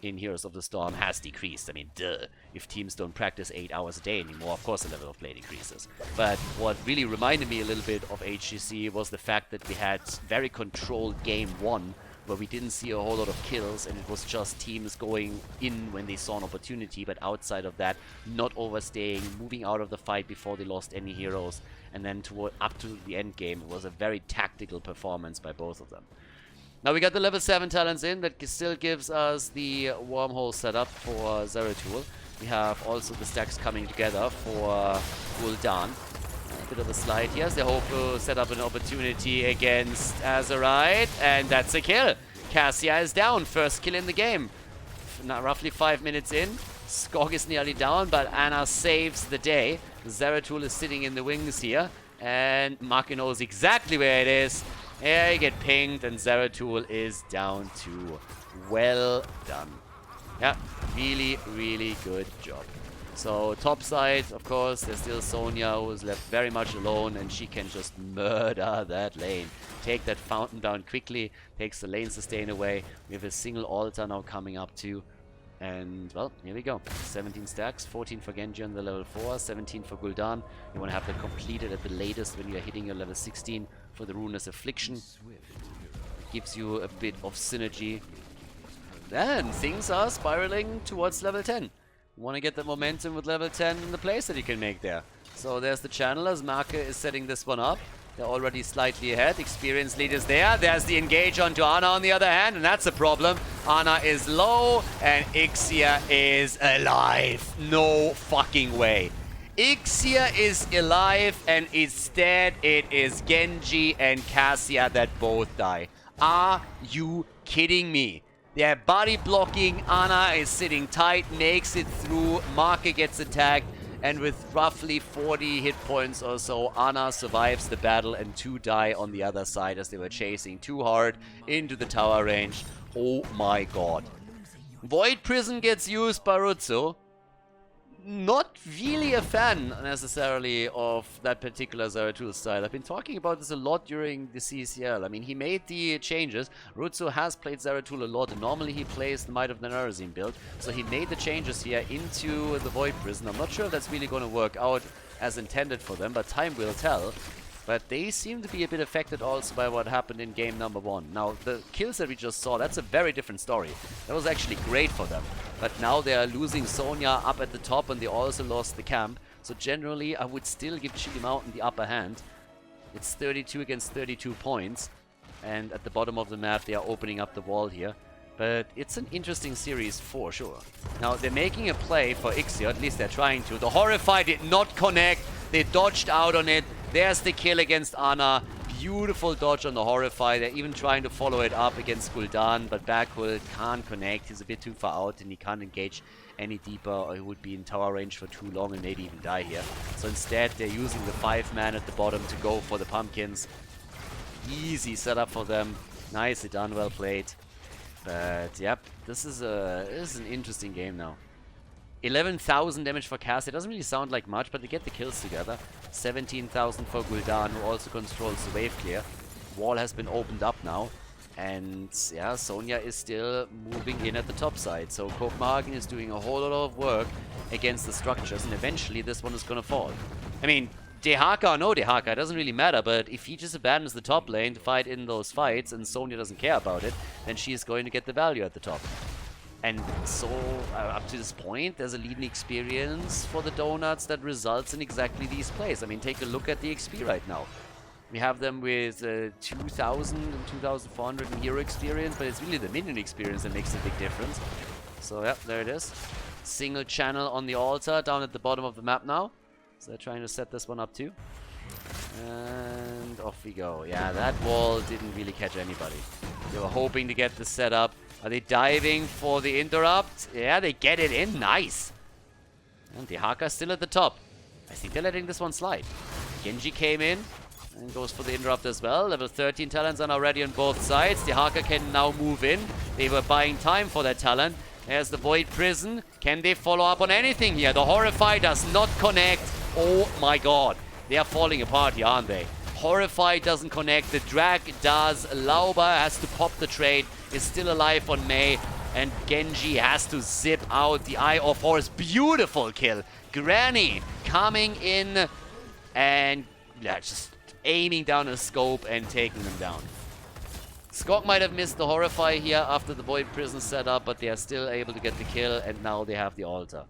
in Heroes of the Storm has decreased. I mean, duh. If teams don't practice 8 hours a day anymore, of course the level of play decreases. But what really reminded me a little bit of HGC was the fact that we had very controlled game 1, where we didn't see a whole lot of kills, and it was just teams going in when they saw an opportunity, but outside of that, not overstaying, moving out of the fight before they lost any heroes, and then up to the end game, it was a very tactical performance by both of them. Now we got the level 7 talents in, that still gives us the wormhole setup for Zeratul. We have also the stacks coming together for Gul'dan. A bit of a slide here as they hope to set up an opportunity against Azerite, and that's a kill. Cassia is down, first kill in the game. Now roughly 5 minutes in, Skog is nearly down, but Anna saves the day. Zeratul is sitting in the wings here, and Maki knows exactly where it is. There you get pinged, and Zeratul is down too. Well done. Yeah, really, really good job. So top side, of course, there's still Sonya, who is left very much alone, and she can just murder that lane. Take that fountain down quickly, takes the lane sustain away. We have a single altar now coming up too. And, well, here we go. 17 stacks, 14 for Genji on the level 4, 17 for Gul'dan. You want to have that completed at the latest when you're hitting your level 16 for the Ruinous Affliction. Gives you a bit of synergy. And things are spiraling towards level 10. You want to get the momentum with level 10 in the plays that you can make there. So there's the channelers. Marke is setting this one up. They're already slightly ahead. Experienced leaders there. There's the engage onto Ana on the other hand, and that's a problem. Ana is low, and Ixia is alive. No fucking way. Ixia is alive, and instead it is Genji and Cassia that both die. Are you kidding me? They're body blocking. Ana is sitting tight, makes it through. Marke gets attacked, and with roughly 40 hit points or so, Ana survives the battle, and 2 die on the other side as they were chasing too hard into the tower range. Oh my god. Void Prison gets used by Rutsu. Not really a fan, necessarily, of that particular Zeratul style. I've been talking about this a lot during the CCL. I mean, he made the changes. Rutsu has played Zeratul a lot, and normally he plays the Might of the Narazim build. So he made the changes here into the Void Prison. I'm not sure if that's really going to work out as intended for them, but time will tell. But they seem to be a bit affected also by what happened in game number 1. Now, the kills that we just saw, that's a very different story. That was actually great for them. But now they are losing Sonya up at the top, and they also lost the camp. So generally, I would still give Chili Mountain the upper hand. It's 32 against 32 points. And at the bottom of the map, they are opening up the wall here. But it's an interesting series for sure. Now, they're making a play for Ixia, at least they're trying to. The Horrify did not connect. They dodged out on it. There's the kill against Ana. Beautiful dodge on the Horrify. They're even trying to follow it up against Gul'dan, but Backwell can't connect. He's a bit too far out, and he can't engage any deeper, or he would be in tower range for too long and maybe even die here. So instead, they're using the 5-man at the bottom to go for the pumpkins. Easy setup for them. Nicely done, well played. But yep, this is an interesting game now. 11,000 damage for Cassia. It doesn't really sound like much, but they get the kills together. 17,000 for Gul'dan, who also controls the wave clear. Wall has been opened up now. And yeah, Sonya is still moving in at the top side. So Copenhagen is doing a whole lot of work against the structures, and eventually this one is going to fall. I mean, Dehaka or no Dehaka, it doesn't really matter, but if he just abandons the top lane to fight in those fights and Sonya doesn't care about it, then she is going to get the value at the top. And so, up to this point, there's a leading experience for the Donuts that results in exactly these plays. I mean, take a look at the XP right now. We have them with 2,000 and 2,400 in hero experience, but it's really the minion experience that makes a big difference. So, yeah, there it is. Single channel on the altar down at the bottom of the map now. So they're trying to set this one up too. And off we go. Yeah, that wall didn't really catch anybody. They were hoping to get the setup. Are they diving for the interrupt? Yeah, they get it in. Nice. And the Haka still at the top. I think they're letting this one slide. Genji came in and goes for the interrupt as well. Level 13 talents are now ready on both sides. The Haka can now move in. They were buying time for that talent. There's the Void Prison. Can they follow up on anything here? The Horrify does not connect. Oh my god. They are falling apart here, aren't they? Horrify doesn't connect. The Drag does. Lauba has to pop the trade. Is still alive on Mei. And Genji has to zip out the Eye of Horus. Beautiful kill. Granny coming in and just aiming down a scope and taking them down. Skog might have missed the Horrify here after the Void Prison setup, but they are still able to get the kill, and now they have the altar.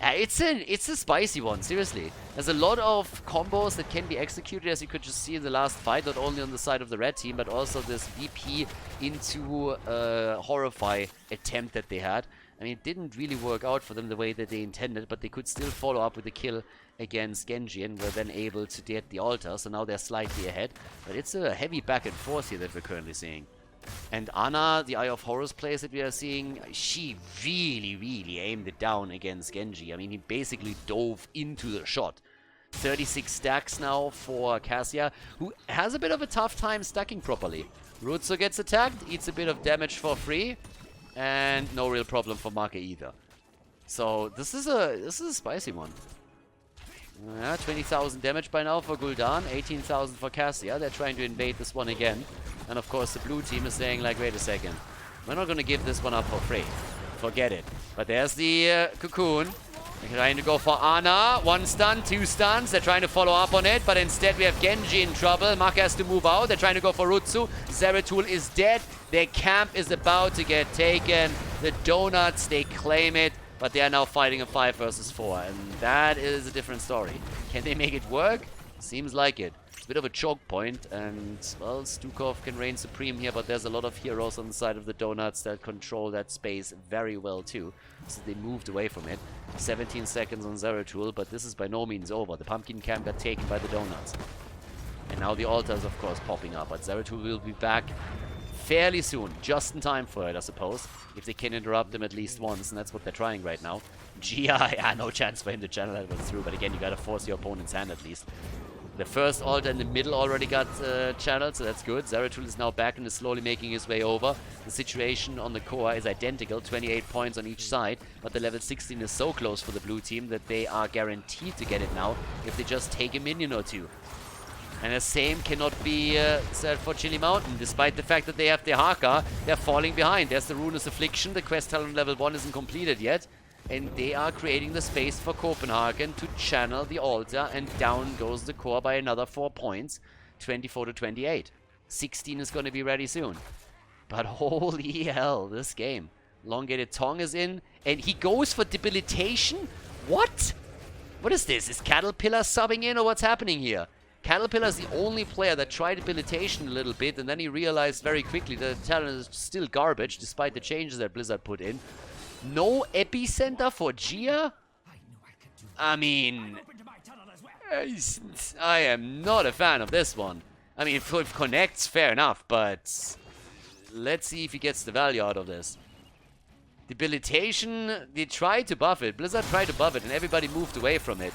It's a spicy one, seriously. There's a lot of combos that can be executed, as you could just see in the last fight, not only on the side of the red team, but also this VP into Horrify attempt that they had. I mean, it didn't really work out for them the way that they intended, but they could still follow up with a kill against Genji and were then able to get the altar, so now they're slightly ahead. But it's a heavy back and forth here that we're currently seeing. And Ana, the Eye of Horus plays that we are seeing, she really aimed it down against Genji. I mean, he basically dove into the shot. 36 stacks now for Cassia, who has a bit of a tough time stacking properly. Rutsu gets attacked, eats a bit of damage for free, and no real problem for Make either. So this is a spicy one. 20,000 damage by now for Gul'dan, 18,000 for Cassia. They're trying to invade this one again. And of course the blue team is saying like, wait a second. We're not going to give this one up for free. Forget it. But there's the Cocoon. They're trying to go for Ana. 1 stun, 2 stuns. They're trying to follow up on it. But instead we have Genji in trouble. Maka has to move out. They're trying to go for Rutsu. Zeratul is dead. Their camp is about to get taken. The Donuts, they claim it. But they are now fighting a 5 versus 4. And that is a different story. Can they make it work? Seems like it. It's a bit of a choke point. And, well, Stukov can reign supreme here. But there's a lot of heroes on the side of the Donuts that control that space very well, too. So they moved away from it. 17 seconds on Zeratul. But this is by no means over. The Pumpkin Camp got taken by the Donuts. And now the altar is, of course, popping up. But Zeratul will be back fairly soon, just in time for it, I suppose, if they can interrupt him at least once, and that's what they're trying right now. Gia, no chance for him to channel that one through, but again, you gotta force your opponent's hand at least. The first altar in the middle already got channeled, so that's good. Zeratul is now back and is slowly making his way over. The situation on the core is identical, 28 points on each side, but the level 16 is so close for the blue team that they are guaranteed to get it now if they just take a minion or two. And the same cannot be said for Chili Mountain. Despite the fact that they have the Haka, they're falling behind. There's the Ruinous Affliction. The quest talent level 1 isn't completed yet. And they are creating the space for Copenhagen to channel the altar. And down goes the core by another 4 points. 24 to 28. 16 is going to be ready soon. But holy hell, this game. Elongated Tongue is in. And he goes for debilitation? What? What is this? Is Caterpillar subbing in or what's happening here? Caterpillar is the only player that tried debilitation a little bit, and then he realized very quickly that the talent is still garbage, despite the changes that Blizzard put in. No epicenter for Gia? I mean, I am not a fan of this one. I mean, if it connects, fair enough, but let's see if he gets the value out of this. Debilitation, they tried to buff it. Blizzard tried to buff it, and everybody moved away from it.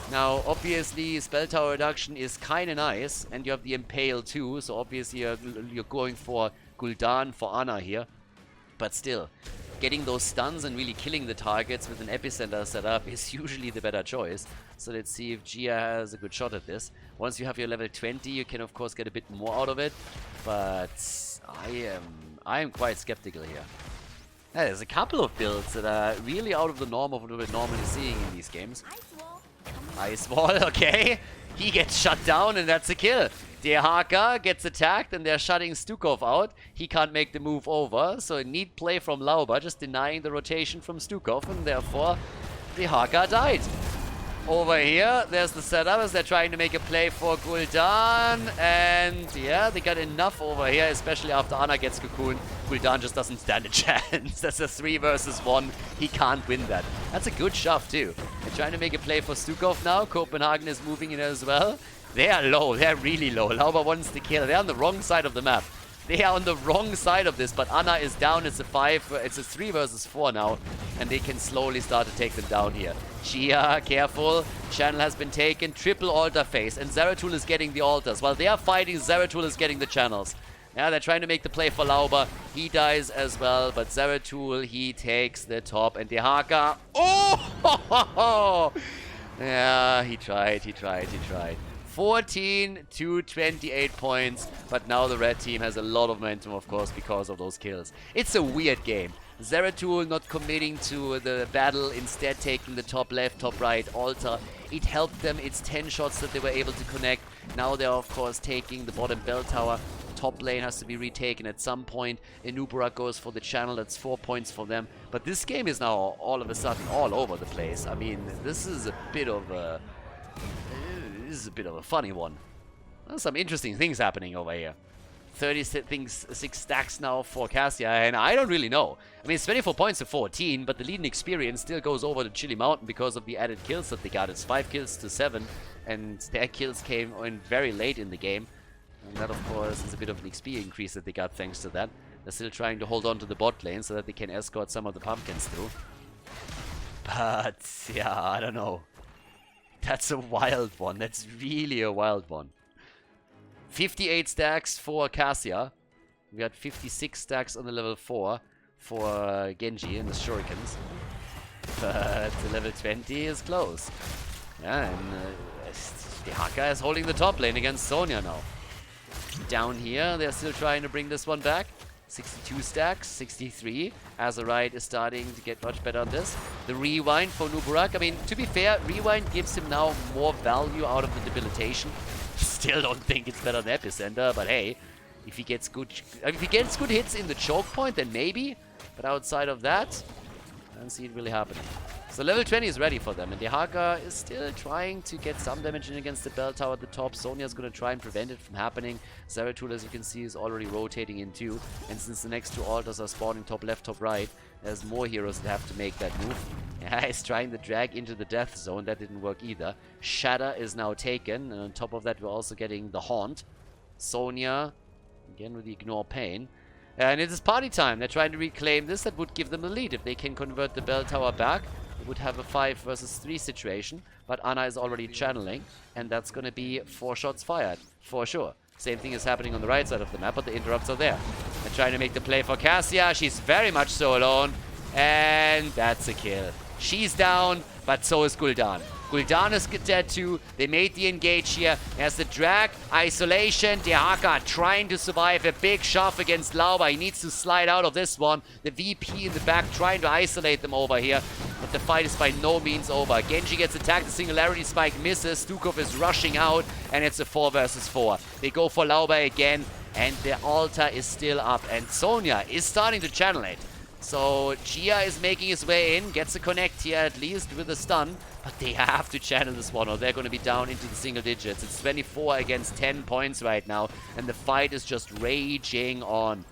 Now, obviously, Spell Tower Reduction is kind of nice, and you have the Impale too, so obviously you're going for Gul'dan for Ana here. But still, getting those stuns and really killing the targets with an Epicenter set up is usually the better choice. So let's see if Gia has a good shot at this. Once you have your level 20, you can of course get a bit more out of it, but I am quite skeptical here. Yeah, there's a couple of builds that are really out of the norm of what we're normally seeing in these games. Ice Wall, okay. He gets shut down and that's a kill. Der Haka gets attacked and they're shutting Stukov out. He can't make the move over, so a neat play from Lauba, just denying the rotation from Stukov, and therefore the Haka died. Over here, there's the setup as they're trying to make a play for Gul'dan. And yeah, they got enough over here, especially after Ana gets cocooned. Gul'dan just doesn't stand a chance. That's a 3 versus 1. He can't win that. That's a good shove too. They're trying to make a play for Stukov now. Copenhagen is moving in as well. They are low. They're really low. Lauber wants to kill. They're on the wrong side of the map. They are on the wrong side of this, but Ana is down. It's a 3 versus 4 now, and they can slowly start to take them down here. Chia, careful. Channel has been taken. Triple altar phase, and Zeratul is getting the altars. While they are fighting, Zeratul is getting the channels. Yeah, they're trying to make the play for Lauber. He dies as well, but Zeratul, he takes the top, and Dehaka. Oh! Yeah, he tried. 14 to 28 points, but now the red team has a lot of momentum, of course, because of those kills. It's a weird game. Zeratul not committing to the battle, instead taking the top left, top right altar. It helped them. It's 10 shots that they were able to connect. Now they're, of course, taking the bottom bell tower. Top lane has to be retaken at some point. Inubra goes for the channel. That's 4 points for them. But this game is now all of a sudden all over the place. I mean, this is a bit of a funny one. There's some interesting things happening over here. 36 stacks now for Cassia, and I don't really know. I mean, it's 24 points to 14, but the lead in experience still goes over to Chili Mountain because of the added kills that they got. It's 5 kills to 7, and their kills came in very late in the game. And that, of course, is a bit of an XP increase that they got thanks to that. They're still trying to hold on to the bot lane so that they can escort some of the pumpkins through. But, yeah, I don't know. That's a wild one. That's really a wild one. 58 stacks for Cassia. We got 56 stacks on the level 4 for Genji and the Shurikens. But the level 20 is close. Yeah, and Dehaka is holding the top lane against Sonya now. Down here, they're still trying to bring this one back. 62 stacks, 63. Azerite is starting to get much better on this. The rewind for Nuburak. I mean, to be fair, rewind gives him now more value out of the debilitation. Still don't think it's better than Epicenter, but hey, if he gets good hits in the choke point, then maybe. But outside of that, I don't see it really happening. So level 20 is ready for them, and Dehaka is still trying to get some damage in against the bell tower at the top. Sonya's going to try and prevent it from happening. Zeratul, as you can see, is already rotating in too. And since the next 2 altars are spawning top left, top right, there's more heroes that have to make that move. Yeah, he's trying to drag into the death zone. That didn't work either. Shatter is now taken, and on top of that, we're also getting the Haunt. Sonya, again with the Ignore Pain. And it is party time. They're trying to reclaim this. That would give them the lead. If they can convert the bell tower back, they would have a 5 versus 3 situation. But Ana is already channeling, and that's going to be 4 shots fired, for sure. Same thing is happening on the right side of the map, but the interrupts are there. They're trying to make the play for Cassia. She's very much so alone. And that's a kill. She's down, but so is Gul'dan. Gul'dan is dead too. They made the engage here. There's the drag, isolation. Dehaka trying to survive a big shove against Lauber. He needs to slide out of this one. The VP in the back trying to isolate them over here. But the fight is by no means over. Genji gets attacked. The singularity spike misses. Stukov is rushing out. And it's a 4 versus 4. They go for Lauber again. And the altar is still up. And Sonya is starting to channel it. So Chia is making his way in, gets a connect here at least with a stun, but they have to channel this one or they're going to be down into the single digits. It's 24 against 10 points right now, and the fight is just raging on.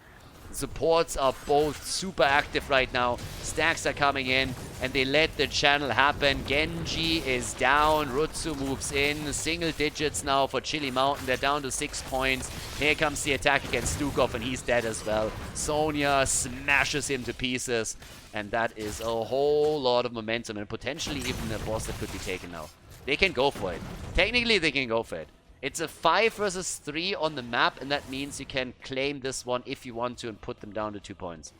Supports are both super active right now. Stacks are coming in, and they let the channel happen. Genji is down. Rutsu moves in. Single digits now for Chili Mountain. They're down to 6 points. Here comes the attack against Stukov, and he's dead as well. Sonya smashes him to pieces, and that is a whole lot of momentum, and potentially even a boss that could be taken now. They can go for it. Technically, they can go for it. It's a 5 versus 3 on the map, and that means you can claim this one if you want to and put them down to 2 points.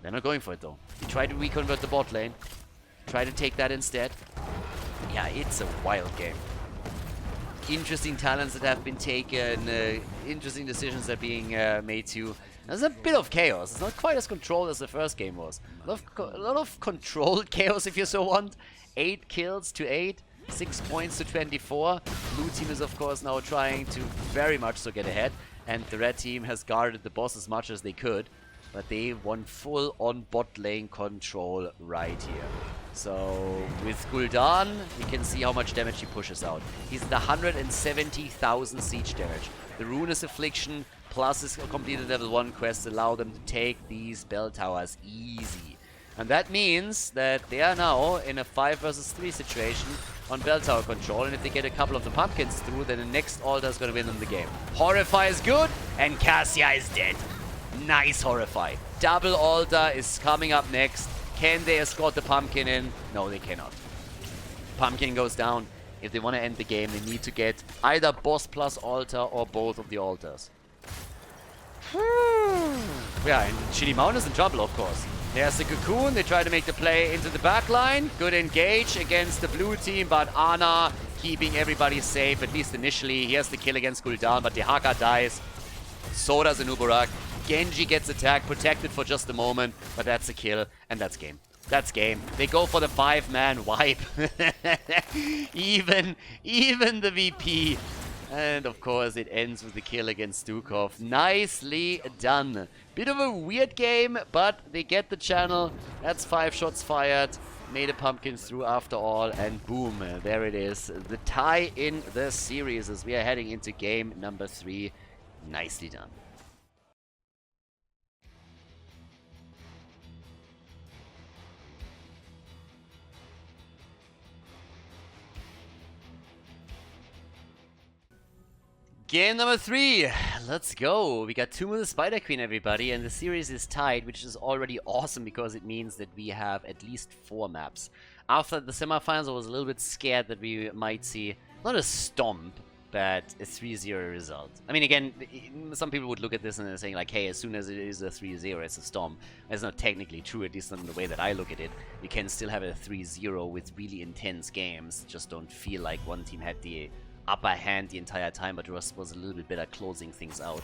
They're not going for it, though. They try to reconvert the bot lane. Try to take that instead. Yeah, it's a wild game. Interesting talents that have been taken. Interesting decisions that are being made too. There's a bit of chaos. It's not quite as controlled as the first game was. A lot of controlled chaos, if you so want. 8 kills to 8. 6 points to 24. Blue team is, of course, now trying to very much so get ahead. And the red team has guarded the boss as much as they could. But they won full on bot lane control right here. So with Gul'dan, we can see how much damage he pushes out. He's at 170,000 siege damage. The Ruinous Affliction plus his completed level 1 quests allow them to take these bell towers easy. And that means that they are now in a 5 versus 3 situation on bell tower control, and if they get a couple of the pumpkins through, then the next altar is going to win them the game. Horrify is good, and Cassia is dead. Nice Horrify. Double altar is coming up next. Can they escort the pumpkin in? No, they cannot. Pumpkin goes down. If they want to end the game, they need to get either boss plus altar or both of the altars. Yeah, and Chili Mountain is in trouble, of course. There's the Cocoon. They try to make the play into the backline. Good engage against the blue team, but Ana keeping everybody safe, at least initially. He has the kill against Gul'dan, but Dehaka dies. So does Inuburak. Genji gets attacked, protected for just a moment, but that's a kill, and that's game. That's game. They go for the 5-man wipe. even the VP. And of course it ends with the kill against Stukov. Nicely done. Bit of a weird game, but they get the channel. That's 5 shots fired. Made a pumpkin through after all, and boom, there it is. The tie in the series as we are heading into game number 3. Nicely done. Game number 3, let's go. We got Tomb of the Spider Queen, everybody, and the series is tied, which is already awesome because it means that we have at least 4 maps. After the semifinals, I was a little bit scared that we might see, not a stomp, but a 3-0 result. I mean, again, some people would look at this and they're saying like, hey, as soon as it is a 3-0, it's a stomp. That's not technically true, at least in the way that I look at it. You can still have a 3-0 with really intense games, just don't feel like one team had the upper hand the entire time, but was a little bit better closing things out.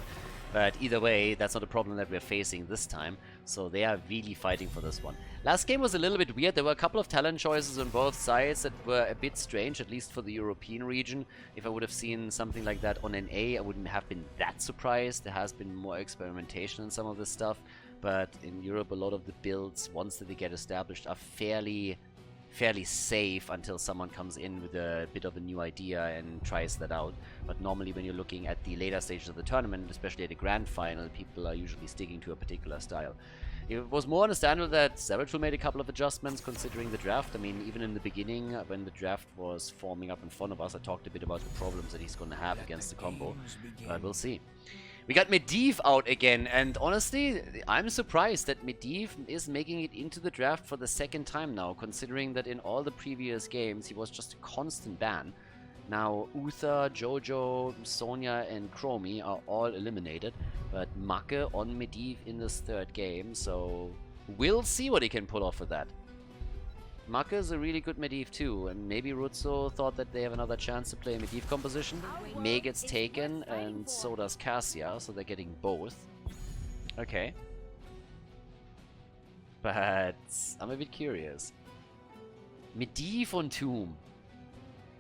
But either way, that's not a problem that we're facing this time, so they are really fighting for this one. Last game was a little bit weird. There were a couple of talent choices on both sides that were a bit strange, at least for the European region. If I would have seen something like that on NA, I wouldn't have been that surprised. There has been more experimentation in some of this stuff, but in Europe a lot of the builds, once that they get established, are fairly safe until someone comes in with a bit of a new idea and tries that out. But normally when you're looking at the later stages of the tournament, especially at the grand final, people are usually sticking to a particular style. It was more understandable that Zeratul made a couple of adjustments considering the draft. I mean, even in the beginning, when the draft was forming up in front of us, I talked a bit about the problems that he's going to have against the combo. But we'll see. We got Medivh out again, and honestly, I'm surprised that Medivh is making it into the draft for the 2nd time now, considering that in all the previous games he was just a constant ban. Now, Uther, Jojo, Sonya, and Chromie are all eliminated, but Macke on Medivh in this 3rd game, so we'll see what he can pull off with that. Macke is a really good Medivh too, and maybe Rutzo thought that they have another chance to play a Medivh composition. Mei gets taken, and so does Cassia, so they're getting both. Okay. But I'm a bit curious. Medivh on Tomb.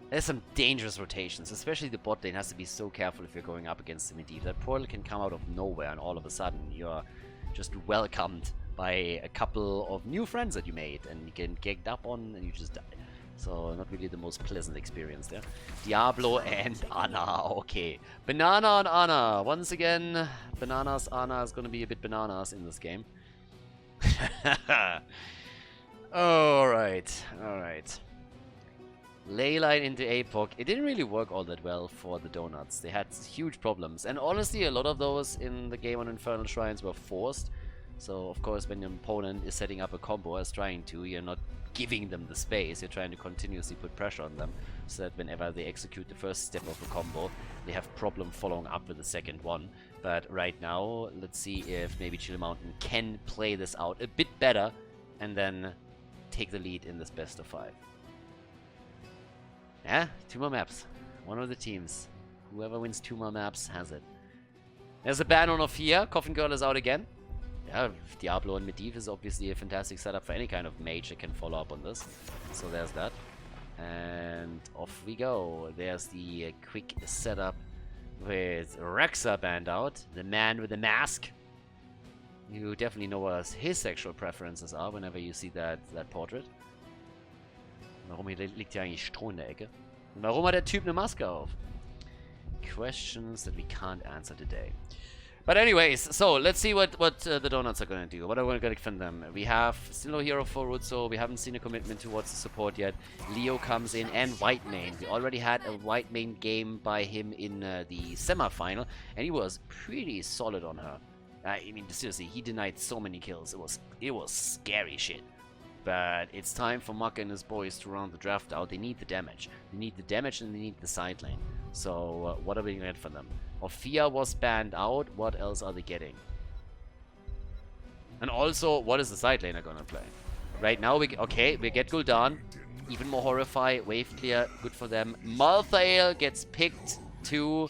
There's some dangerous rotations, especially the bot lane has to be so careful if you're going up against the Medivh. That portal can come out of nowhere, and all of a sudden you're just welcomed by a couple of new friends that you made, and you get gagged up on and you just die. So not really the most pleasant experience there. Diablo and Ana, okay. Banana on Ana. Once again, Bananas Ana is going to be a bit bananas in this game. Alright, alright. Leyline into APOC. It didn't really work all that well for the Donuts. They had huge problems, and honestly a lot of those in the game on Infernal Shrines were forced. So, of course, when your opponent is setting up a combo as trying to, you're not giving them the space. You're trying to continuously put pressure on them so that whenever they execute the first step of a combo, they have problem following up with the second one. But right now, let's see if maybe Chili Mountain can play this out a bit better and then take the lead in this best of 5. Yeah, 2 more maps. One of the teams. Whoever wins 2 more maps has it. There's a ban on Ophia. Coffin Girl is out again. Yeah, Diablo and Medivh is obviously a fantastic setup for any kind of mage that can follow up on this. So there's that. And off we go. There's the quick setup with Rexa banned out. The man with the mask. You definitely know what his sexual preferences are whenever you see that portrait. Warum hier liegt ja eigentlich Stroh in der Ecke? Und warum hat der Typ eine Maske auf? Questions that we can't answer today. But anyways, so let's see what the Donuts are gonna do. What are we gonna get from them? We have still no hero for Rutzo. We haven't seen a commitment towards the support yet. Leo comes in and White Mane. We already had a White Mane game by him in the semi-final, and he was pretty solid on her. I mean, seriously, he denied so many kills. It was scary shit. But it's time for Maka and his boys to round the draft out. They need the damage. They need the damage and they need the side lane. So, what are we going to get from them? Ophia was banned out. What else are they getting? And also, what is the side laner going to play? Right now, we get Gul'dan. Even more Horrify. Wave clear. Good for them. Malthael gets picked too.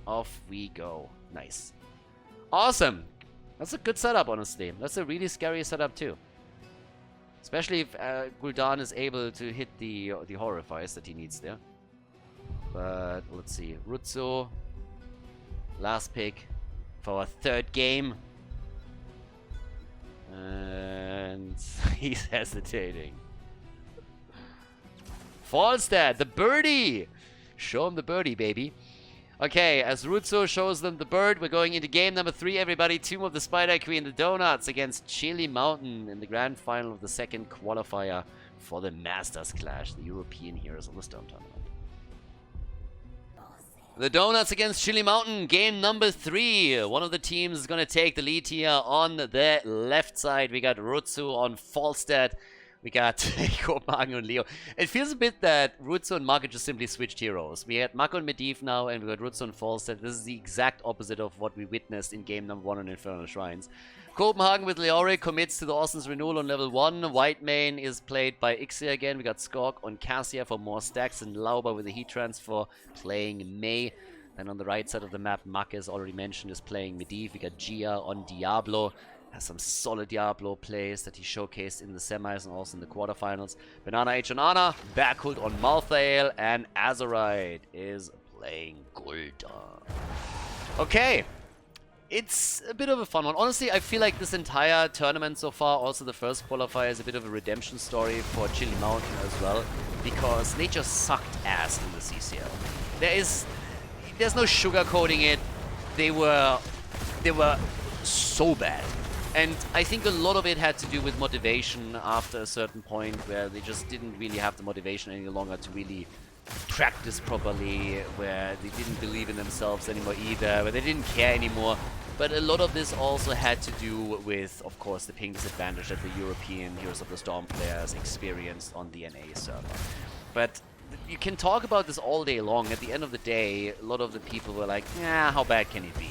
Off we go. Nice. Awesome. That's a good setup, honestly. That's a really scary setup too. Especially if Gul'dan is able to hit the Horrifiers that he needs there. But let's see. Rutzo. Last pick for our third game. And he's hesitating. Falstad, the birdie! Show him the birdie, baby. Okay, as Rutzo shows them the bird, we're going into game number 3, everybody. Tomb of the Spider Queen, the Donuts against Chili Mountain in the grand final of the second qualifier for the Masters Clash, the European Heroes of the Stone Tournament. The Donuts against Chili Mountain, game number 3. One of the teams is going to take the lead here on the left side. We got Rutzo on Falstad. We got Copenhagen and Leo. It feels a bit that Rutzo and Maka just simply switched heroes. We had Mako and Medivh now, and we got Rutzo and Falstad. This is the exact opposite of what we witnessed in game number 1 on Infernal Shrines. Copenhagen with Leore commits to the Austin's renewal on level 1. White Mane is played by Ixia again. We got Skork on Cassia for more stacks, and Lauba with the heat transfer playing Mei. And on the right side of the map, Maka, as already mentioned, is playing Medivh. We got Gia on Diablo. Has some solid Diablo plays that he showcased in the semis and also in the quarterfinals. Banana H on Ana, Backholt on Malthael, and Azerite is playing Gul'dan. Okay, it's a bit of a fun one. Honestly, I feel like this entire tournament so far, also the first qualifier, is a bit of a redemption story for Chili Mountain as well, because they just sucked ass in the CCL. There's no sugarcoating it. They were so bad. And I think a lot of it had to do with motivation after a certain point where they just didn't really have the motivation any longer to really practice properly, where they didn't believe in themselves anymore either, where they didn't care anymore. But a lot of this also had to do with, of course, the ping disadvantage that the European Heroes of the Storm players experienced on the NA server. But you can talk about this all day long. At the end of the day, a lot of the people were like, yeah, how bad can it be?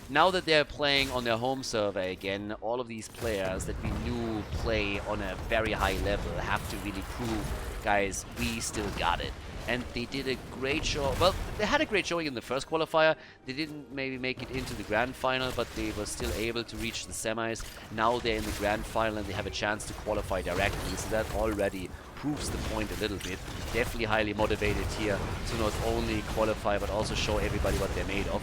Now that they're playing on their home server again, all of these players that we knew play on a very high level have to really prove, guys, we still got it. And they did a great show. Well, they had a great showing in the first qualifier. They didn't maybe make it into the grand final, but they were still able to reach the semis. Now they're in the grand final and they have a chance to qualify directly. So that already proves the point a little bit. Definitely highly motivated here to not only qualify, but also show everybody what they're made of.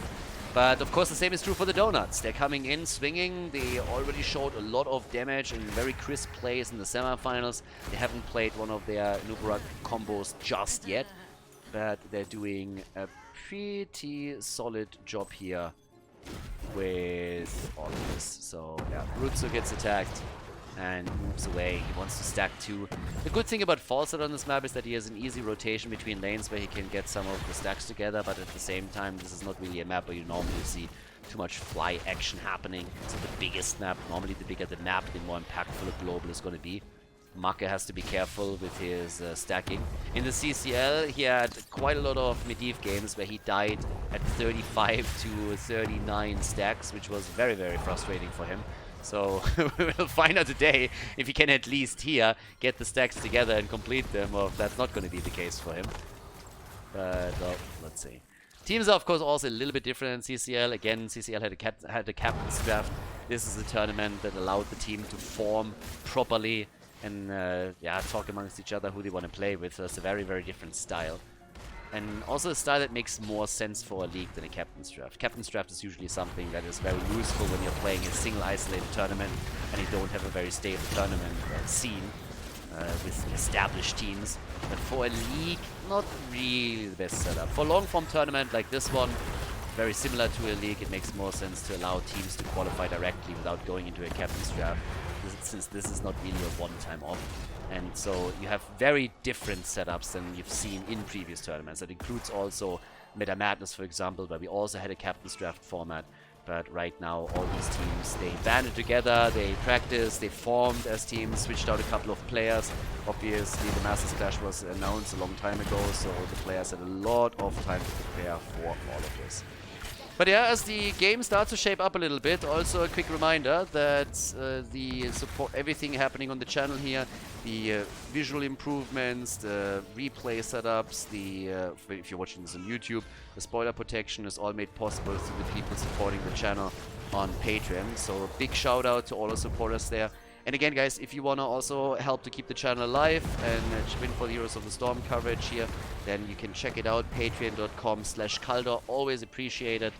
But of course the same is true for the Donuts. They're coming in swinging. They already showed a lot of damage and very crisp plays in the semifinals. They haven't played one of their Nuburak combos just yet, but they're doing a pretty solid job here with all of this. So yeah, Rutzo gets attacked and moves away. He wants to stack 2. The good thing about Falstad on this map is that he has an easy rotation between lanes where he can get some of the stacks together, but at the same time, this is not really a map where you normally see too much fly action happening. It's not the biggest map. Normally, the bigger the map, the more impactful a global is going to be. Maka has to be careful with his stacking. In the CCL, he had quite a lot of Medivh games where he died at 35 to 39 stacks, which was very, very frustrating for him. So we'll find out today if he can at least here get the stacks together and complete them, or if that's not going to be the case for him. But well, let's see. Teams are of course also a little bit different in CCL. Again, CCL had a captain's draft. This is a tournament that allowed the team to form properly and yeah, talk amongst each other who they want to play with. So it's a very, very different style. And also a style that makes more sense for a league than a captain's draft. Captain's draft is usually something that is very useful when you're playing a single isolated tournament and you don't have a very stable tournament scene. with established teams. But for a league, not really the best setup. For long-form tournament like this one, very similar to a league, it makes more sense to allow teams to qualify directly without going into a captain's draft, since this is not really a one-time off. And so you have very different setups than you've seen in previous tournaments. That includes also Meta Madness, for example, where we also had a captain's draft format. But right now, all these teams, they banded together, they practiced, they formed as teams, switched out a couple of players. Obviously, the Masters Clash was announced a long time ago, so the players had a lot of time to prepare for all of this. But yeah, as the game starts to shape up a little bit, also a quick reminder that the support, everything happening on the channel here, the visual improvements, the replay setups, if you're watching this on YouTube, the spoiler protection is all made possible through the people supporting the channel on Patreon. So big shout out to all the supporters there. And again, guys, if you want to also help to keep the channel alive and win for the Heroes of the Storm coverage here, then you can check it out, patreon.com/Khaldor. Always appreciated.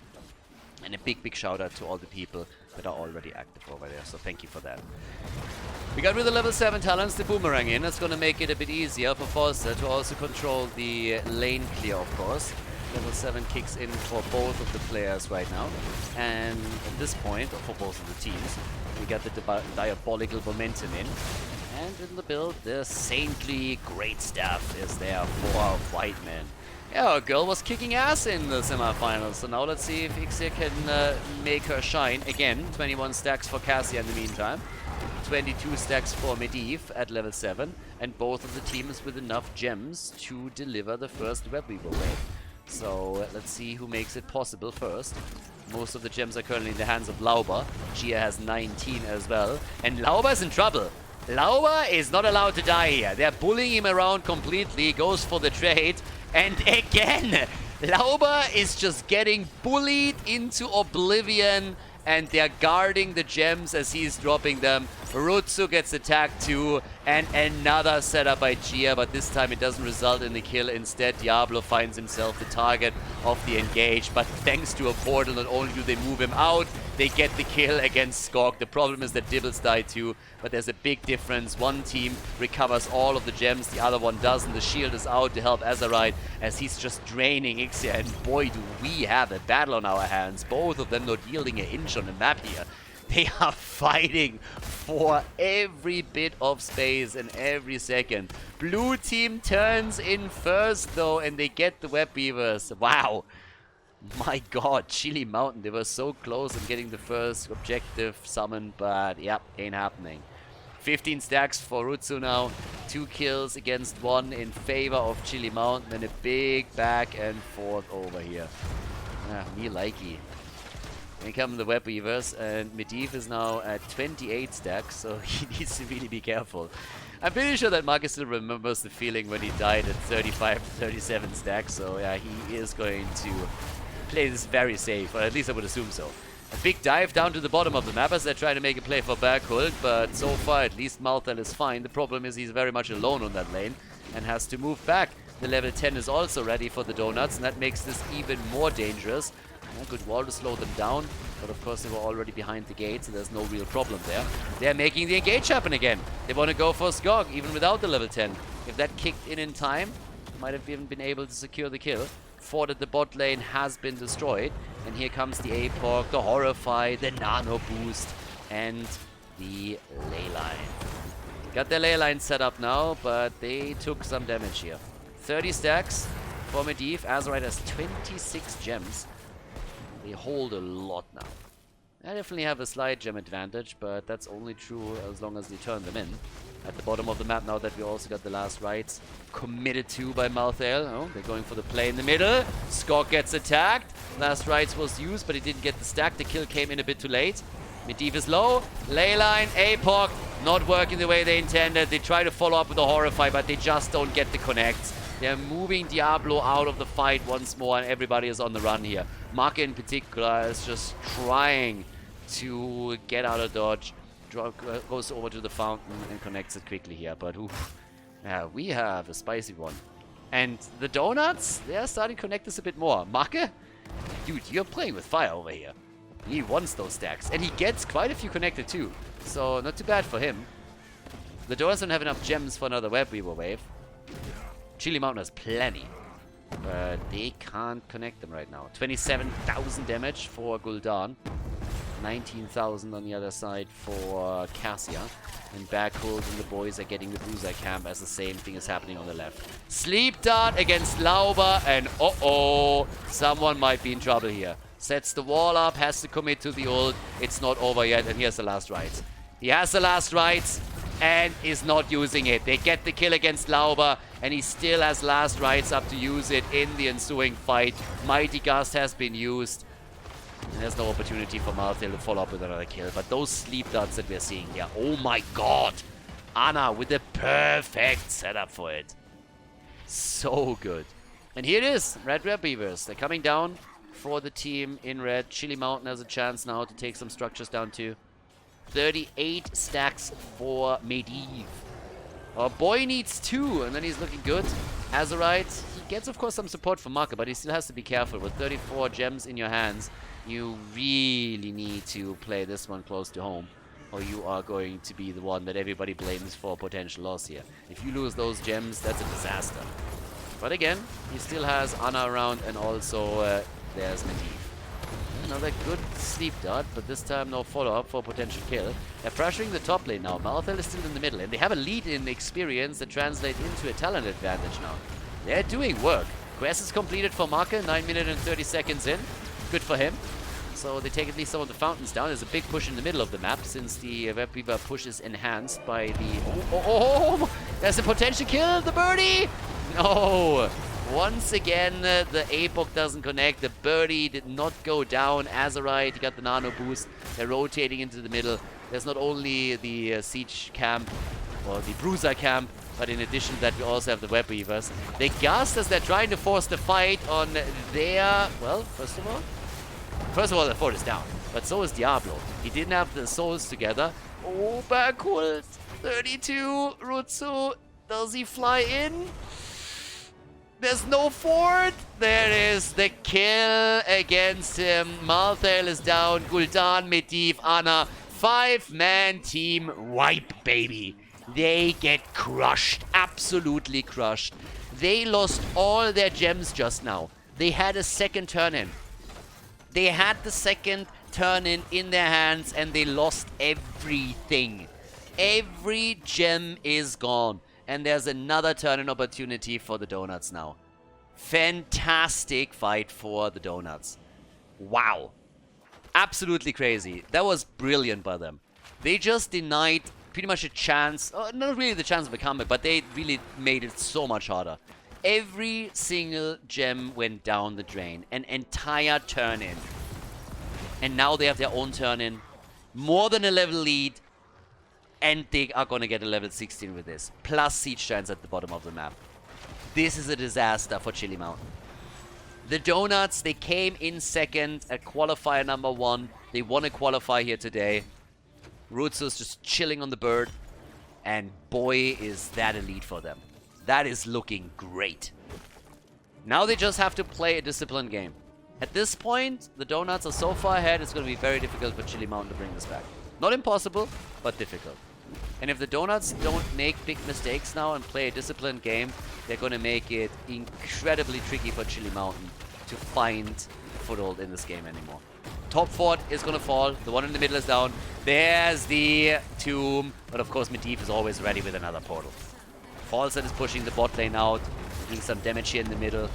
And a big shout out to all the people that are already active over there. So thank you for that. We got with the level 7 talents, the Boomerang in. That's going to make it a bit easier for Forster to also control the lane clear, of course. Level 7 kicks in for both of the players right now. And at this point, or for both of the teams, we got the diabolical momentum in. And in the build, the saintly great staff is there for Whiteman. Yeah, our girl was kicking ass in the semifinals, so now let's see if Ixia can make her shine. Again, 21 stacks for Cassia in the meantime. 22 stacks for Medivh at level 7, and both of the teams with enough gems to deliver the first Webweaver wave. So let's see who makes it possible first. Most of the gems are currently in the hands of Lauber. Gia has 19 as well, and Lauber's in trouble. Lauber is not allowed to die here. They're bullying him around completely, goes for the trade, and again, Lauber is just getting bullied into oblivion, and they're guarding the gems as he's dropping them. Rutsu gets attacked too, and another setup by Gia, but this time it doesn't result in the kill. Instead, Diablo finds himself the target of the engage, but thanks to a portal, not only do they move him out, they get the kill against Skog. The problem is that Dibbles die too, but there's a big difference. One team recovers all of the gems, the other one doesn't. The shield is out to help Azerite as he's just draining Ixia, and boy do we have a battle on our hands. Both of them not yielding an inch on the map here. They are fighting for every bit of space and every second. Blue team turns in first though, and they get the web weavers. Wow. My god, Chili Mountain, they were so close in getting the first objective summoned, but yep, ain't happening. 15 stacks for Rutsu now, 2 kills against 1 in favor of Chili Mountain, and a big back and forth over here. Me likey. Here come the web weavers, and Medivh is now at 28 stacks, so he needs to really be careful. I'm pretty sure that Marcus still remembers the feeling when he died at 35 to 37 stacks, so yeah, he is going to play this very safe, or at least I would assume so. A big dive down to the bottom of the map as they're trying to make a play for Berghult, but so far at least Malthel is fine. The problem is he's very much alone on that lane and has to move back. The level 10 is also ready for the donuts, and that makes this even more dangerous. A good wall to slow them down, but of course they were already behind the gate, so there's no real problem there. They're making the engage happen again. They want to go for Skog, even without the level 10. If that kicked in time, might have even been able to secure the kill. Fort at the bot lane has been destroyed, and here comes the APOC, the Horrify, the Nano Boost, and the ley line. Got their ley line set up now, but they took some damage here. 30 stacks for Medivh. Azerite has 26 gems. They hold a lot now. I definitely have a slight gem advantage, but that's only true as long as they turn them in. At the bottom of the map now that we also got the last rights committed to by Malthel. Oh, they're going for the play in the middle. Skog gets attacked. Last rights was used, but he didn't get the stack. The kill came in a bit too late. Medivh is low. Leyline, APOC, not working the way they intended. They try to follow up with the Horrify, but they just don't get the connects. They're moving Diablo out of the fight once more, and everybody is on the run here. Maka in particular is just trying to get out of dodge. Goes over to the fountain and connects it quickly here, but oof, yeah, we have a spicy one. And the donuts, they're starting to connect us a bit more. Maka, dude, you're playing with fire over here. He wants those stacks, and he gets quite a few connected too, so not too bad for him. The Doors don't have enough gems for another Web Weaver wave. Chili Mountain has plenty. But they can't connect them right now. 27,000 damage for Gul'dan. 19,000 on the other side for Cassia. And Backhold and the boys are getting the Bruiser Camp as the same thing is happening on the left. Sleep Dart against Lauber, and uh-oh, someone might be in trouble here. Sets the wall up, has to commit to the ult. It's not over yet, and he has the last rights. He has the last rights and is not using it. They get the kill against Lauber, and he still has last rights up to use it in the ensuing fight. Mighty Gust has been used. And there's no opportunity for Malthael to follow up with another kill. But those sleep darts that we're seeing here, oh my god! Ana with the perfect setup for it. So good. And here it is, Red Beavers. They're coming down for the team in red. Chili Mountain has a chance now to take some structures down too. 38 stacks for Medivh. Our boy needs 2, and then he's looking good. Azerite, he gets of course some support from Maka, but he still has to be careful. With 34 gems in your hands, you really need to play this one close to home, or you are going to be the one that everybody blames for potential loss here. If you lose those gems, that's a disaster. But again, he still has Ana around, and also there's Medivh. Another good sleep dart, but this time no follow-up for a potential kill. They're pressuring the top lane now. Malthael is still in the middle, and they have a lead in experience that translates into a talent advantage now. They're doing work. Quest is completed for Maka, 9 minutes and 30 seconds in. Good for him. So they take at least some of the fountains down. There's a big push in the middle of the map since the Web Weaver push is enhanced by the... Oh! There's a potential kill! The birdie! No! Once again, the APOC doesn't connect. The birdie did not go down. Azerite, he got the nano boost. They're rotating into the middle. There's not only the siege camp, or the bruiser camp, but in addition to that, we also have the Web Weavers. They gassed as they're trying to force the fight on their... Well, first of all, the fort is down. But so is Diablo. He didn't have the souls together. Oh, Backhold. 32. Rutsu. Does he fly in? There's no fort. There it is. The kill against him. Malthael is down. Gul'dan, Medivh, Ana. 5-man team wipe, baby. They get crushed. Absolutely crushed. They lost all their gems just now. They had a second turn-in. They had the second turn-in in their hands, and they lost everything. Every gem is gone. And there's another turn-in opportunity for the Donuts now. Fantastic fight for the Donuts. Wow. Absolutely crazy. That was brilliant by them. They just denied pretty much a chance. Not really the chance of a comeback, but they really made it so much harder. Every single gem went down the drain. An entire turn-in. And now they have their own turn-in. More than a level lead. And they are going to get a level 16 with this. Plus Siege Giants at the bottom of the map. This is a disaster for Chili Mountain. The Donuts, they came in second at qualifier number 1. They won a qualifier here today. Rutsu's just chilling on the bird. And boy, is that a lead for them. That is looking great. Now they just have to play a disciplined game. At this point, the Donuts are so far ahead, it's going to be very difficult for Chili Mountain to bring this back. Not impossible, but difficult. And if the Donuts don't make big mistakes now and play a disciplined game, they're going to make it incredibly tricky for Chili Mountain to find a foothold in this game anymore. Top fort is going to fall. The one in the middle is down. There's the tomb. But of course, Medivh is always ready with another portal. Falset is pushing the bot lane out, doing some damage here in the middle.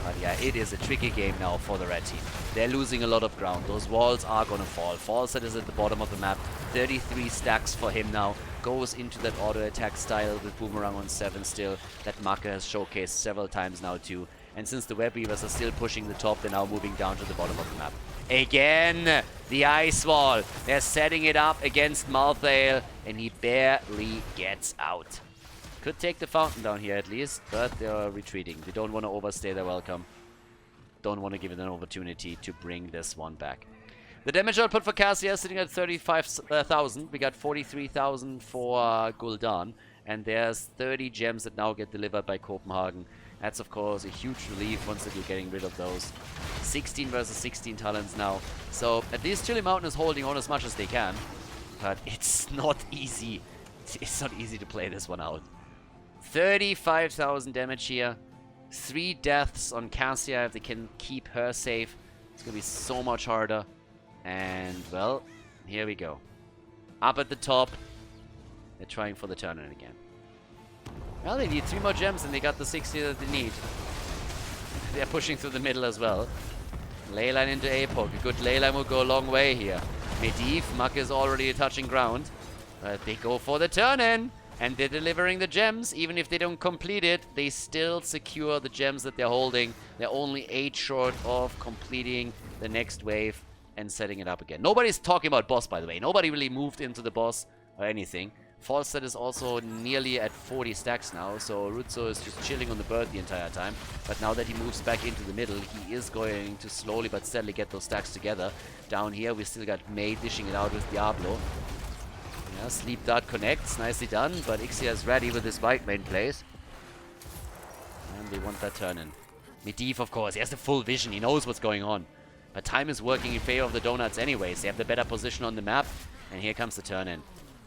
But yeah, it is a tricky game now for the red team. They're losing a lot of ground. Those walls are going to fall. Falset is at the bottom of the map. 33 stacks for him now. Goes into that auto-attack style with Boomerang on 7 still. That Maka has showcased several times now too. And since the Web Weavers are still pushing the top, they're now moving down to the bottom of the map. Again, the ice wall. They're setting it up against Malthael, and he barely gets out. Could take the fountain down here at least, but they're retreating. They don't want to overstay their welcome. Don't want to give it an opportunity to bring this one back. The damage output for Cassia is sitting at 35,000. We got 43,000 for Gul'dan. And there's 30 gems that now get delivered by Copenhagen. That's, of course, a huge relief once that you're getting rid of those. 16 versus 16 talents now. So at least Chili Mountain is holding on as much as they can. But it's not easy. It's not easy to play this one out. 35,000 damage here. 3 deaths on Cassia if they can keep her safe. It's going to be so much harder. And, well, here we go. Up at the top. They're trying for the turn-in again. Well, they need 3 more gems and they got the 60 that they need. They're pushing through the middle as well. Leyline into APOC. A good leyline will go a long way here. Medivh, Muck is already touching ground. But they go for the turn-in. And they're delivering the gems. Even if they don't complete it, they still secure the gems that they're holding. They're only 8 short of completing the next wave and setting it up again. Nobody's talking about boss, by the way. Nobody really moved into the boss or anything. Falstad is also nearly at 40 stacks now, so Rutzo is just chilling on the bird the entire time. But now that he moves back into the middle, he is going to slowly but steadily get those stacks together. Down here, we still got May dishing it out with Diablo. Yeah, Sleep Dart connects, nicely done, but Ixia is ready with his white main plays. And they want that turn in. Medivh, of course, he has the full vision, he knows what's going on. But time is working in favor of the Donuts anyways. They have the better position on the map, and here comes the turn in.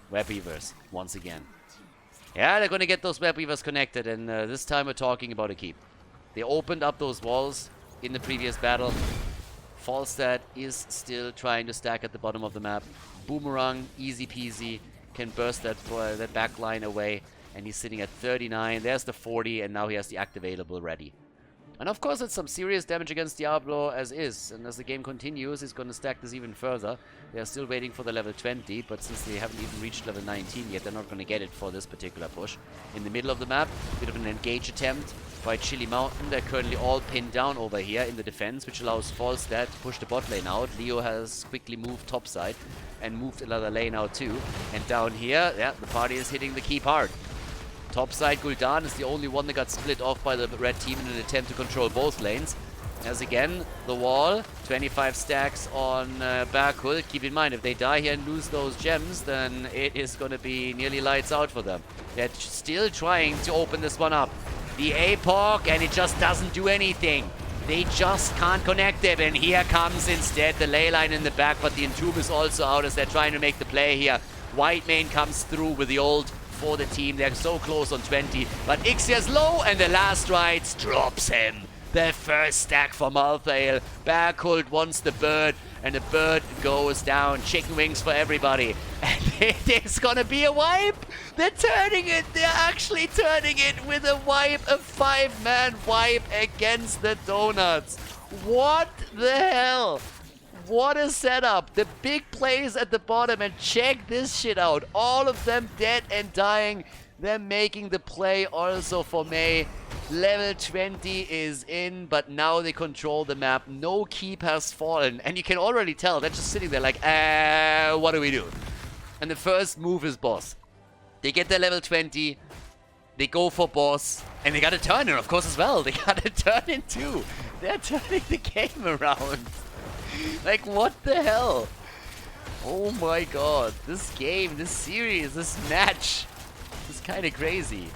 Web Weavers, once again. Yeah, they're going to get those Web Weavers connected, and this time we're talking about a keep. They opened up those walls in the previous battle. Falstad is still trying to stack at the bottom of the map. Boomerang, easy peasy, can burst that back line away, and he's sitting at 39. There's the 40, and now he has the activatable ready. And of course, it's some serious damage against Diablo as is, and as the game continues, he's going to stack this even further. They are still waiting for the level 20, but since they haven't even reached level 19 yet, they're not going to get it for this particular push. In the middle of the map, bit of an engage attempt by Chili Mountain. They're currently all pinned down over here in the defense, which allows Falstad to push the bot lane out. Leo has quickly moved topside and moved another lane out too. And down here, yeah, the party is hitting the keep hard. Topside, Gul'dan is the only one that got split off by the red team in an attempt to control both lanes. As again, the wall, 25 stacks on Bakul. Keep in mind, if they die here and lose those gems, then it is going to be nearly lights out for them. They're still trying to open this one up. The APOC, and it just doesn't do anything. They just can't connect it, and here comes instead the ley line in the back, but the Entomb is also out as they're trying to make the play here. Whitemane comes through with the ult for the team. They're so close on 20, but Ixia's low, and the last rights drops him. The first stack for Malthael. Berkult wants the bird, and the bird goes down. Chicken wings for everybody. And it's gonna be a wipe. They're turning it. They're actually turning it with a wipe. A 5-man wipe against the Donuts. What the hell? What a setup. The big plays at the bottom, and check this shit out. All of them dead and dying. They're making the play also for May. Level 20 is in, but now they control the map. No keep has fallen, and you can already tell they're just sitting there like, what do we do? And the first move is boss. They get their level 20, they go for boss, and they got a turn in, of course, as well. They got a turn in too. They're turning the game around. Like, what the hell? Oh my god. This game, this series, this match is kind of crazy.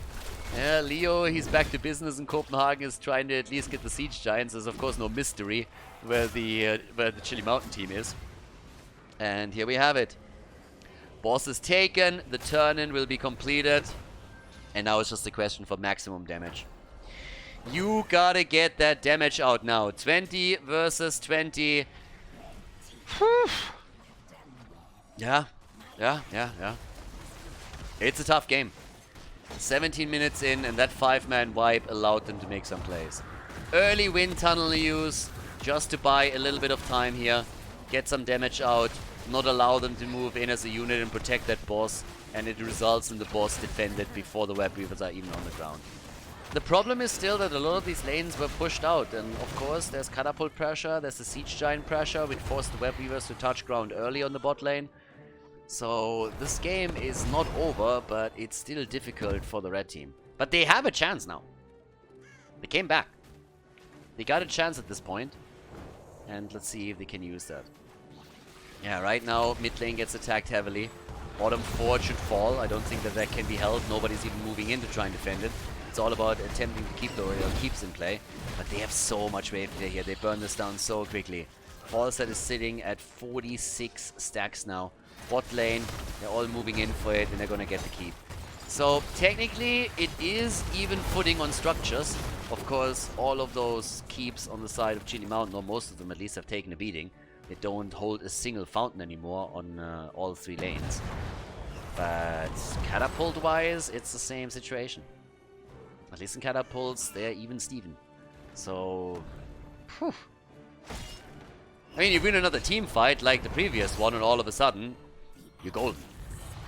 Yeah, Leo, he's back to business in Copenhagen, is trying to at least get the Siege Giants. There's of course no mystery where the Chili Mountain team is. And here we have it. Boss is taken, the turn-in will be completed, and now it's just a question for maximum damage. You gotta get that damage out now. 20 versus 20. Whew. Yeah. It's a tough game. 17 minutes in, and that 5-man wipe allowed them to make some plays. Early wind tunnel use, just to buy a little bit of time here. Get some damage out, not allow them to move in as a unit and protect that boss. And it results in the boss defended before the web weavers are even on the ground. The problem is still that a lot of these lanes were pushed out. And of course, there's catapult pressure, there's the siege giant pressure, which forced the web weavers to touch ground early on the bot lane. So this game is not over, but it's still difficult for the red team. But they have a chance now. They came back. They got a chance at this point. And let's see if they can use that. Yeah, right now mid lane gets attacked heavily. Bottom 4 should fall. I don't think that that can be held. Nobody's even moving in to try and defend it. It's all about attempting to keep the keeps in play. But they have so much wave clear here. They burn this down so quickly. Falstad is sitting at 46 stacks now. Bot lane, they're all moving in for it, and they're gonna get the keep. So technically, it is even footing on structures. Of course, all of those keeps on the side of Chili Mountain, or most of them at least, have taken a beating. They don't hold a single fountain anymore on all 3 lanes. But catapult-wise, it's the same situation. At least in catapults, they're even Steven. So, whew. I mean, you win another team fight like the previous one, and all of a sudden, you're golden.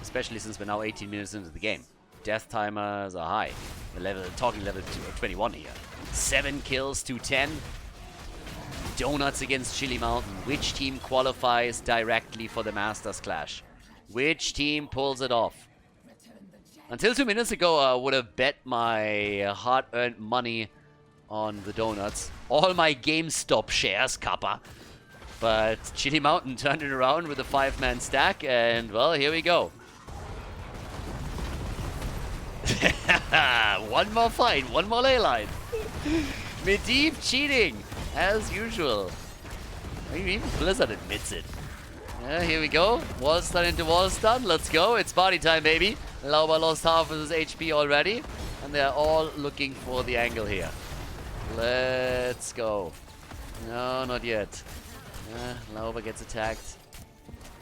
Especially since we're now 18 minutes into the game. Death timers are high. We're talking level 21 here. 7 kills to 10. Donuts against Chili Mountain. Which team qualifies directly for the Masters Clash? Which team pulls it off? Until 2 minutes ago, I would have bet my hard-earned money on the Donuts. All my GameStop shares, kappa. But Chili Mountain turned it around with a 5-man stack, and, well, here we go. One more fight, one more ley line. Medivh cheating, as usual. I mean, even Blizzard admits it. Here we go. Wall stun into wall stun. Let's go. It's party time, baby. Lauba lost half of his HP already. And they're all looking for the angle here. Let's go. No, not yet. Lauba gets attacked.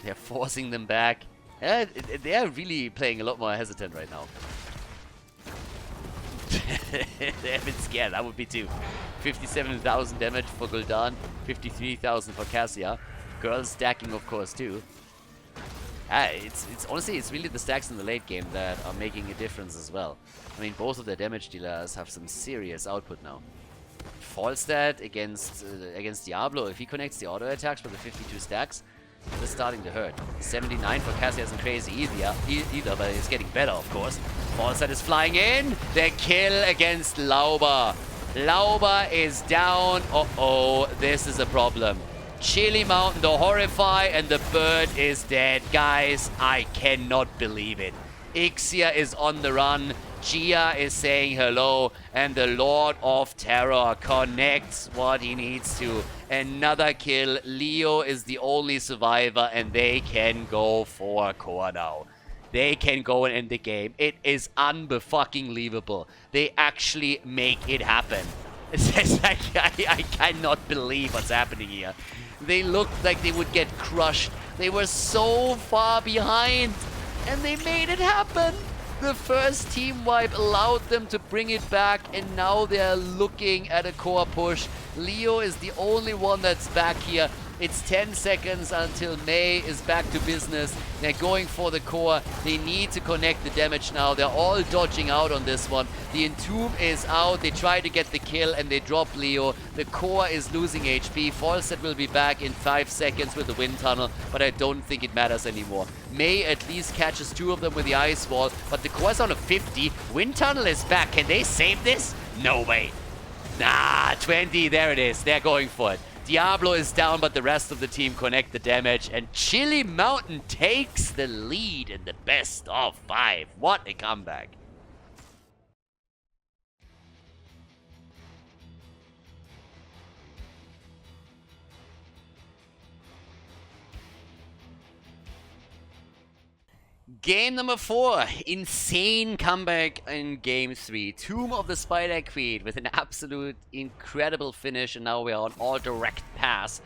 They're forcing them back. They're really playing a lot more hesitant right now. They're a bit scared. I would be too. 57,000 damage for Gul'dan. 53,000 for Cassia. Girls stacking, of course, too. It's honestly, it's really the stacks in the late game that are making a difference as well. I mean, both of their damage dealers have some serious output now. Falstad against Diablo, if he connects the auto attacks with the 52 stacks, this is starting to hurt. 79 for Cassia isn't crazy either, but it's getting better, of course. Falstad is flying in. The kill against Lauba. Lauba is down. Uh-oh, this is a problem. Chili Mountain, the Horrify, and the bird is dead. Guys, I cannot believe it. Ixia is on the run. Gia is saying hello, and the Lord of Terror connects what he needs to. Another kill. Leo is the only survivor, and they can go for core now. They can go and end the game. It is unfucking-believable. They actually make it happen. It's like, I cannot believe what's happening here. They looked like they would get crushed. They were so far behind, and they made it happen. The first team wipe allowed them to bring it back, and now they're looking at a core push. Leo is the only one that's back here. It's 10 seconds until May is back to business. They're going for the core. They need to connect the damage now. They're all dodging out on this one. The Entomb is out. They try to get the kill and they drop Leo. The core is losing HP. Falstad will be back in 5 seconds with the wind tunnel, but I don't think it matters anymore. May at least catches 2 of them with the ice wall, but the core is on a 50. Wind tunnel is back. Can they save this? No way. Nah, 20. There it is. They're going for it. Diablo is down, but the rest of the team connect the damage, and Chili Mountain takes the lead in the best of 5. What a comeback. Game number 4, insane comeback in game 3. Tomb of the Spider Queen with an absolute incredible finish, and now we're on all direct pass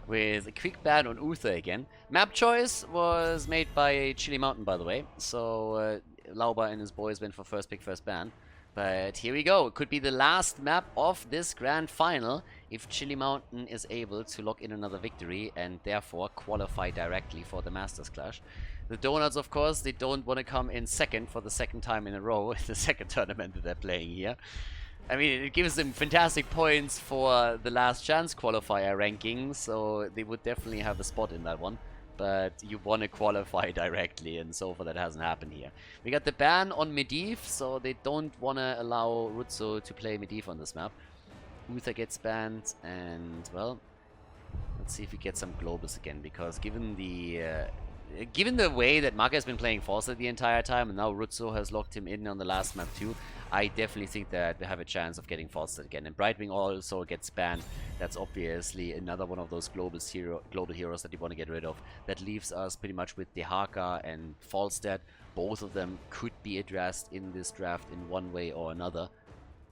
with a quick ban on Uther again. Map choice was made by Chili Mountain, by the way, so Lauba and his boys went for first pick, first ban. But here we go. It could be the last map of this grand final if Chili Mountain is able to lock in another victory and therefore qualify directly for the Masters Clash. The Donuts, of course, they don't want to come in second for the second time in a row in the second tournament that they're playing here. I mean, it gives them fantastic points for the last chance qualifier ranking, so they would definitely have a spot in that one. But you want to qualify directly, and so far that hasn't happened here. We got the ban on Medivh, so they don't want to allow Rutzo to play Medivh on this map. Uther gets banned, and, well, let's see if we get some globals again, because given the way that Maka has been playing Falstad the entire time, and now Rutzo has locked him in on the last map too, I definitely think that we have a chance of getting Falstad again. And Brightwing also gets banned. That's obviously another one of those global heroes that you want to get rid of. That leaves us pretty much with Dehaka and Falstad. Both of them could be addressed in this draft in one way or another.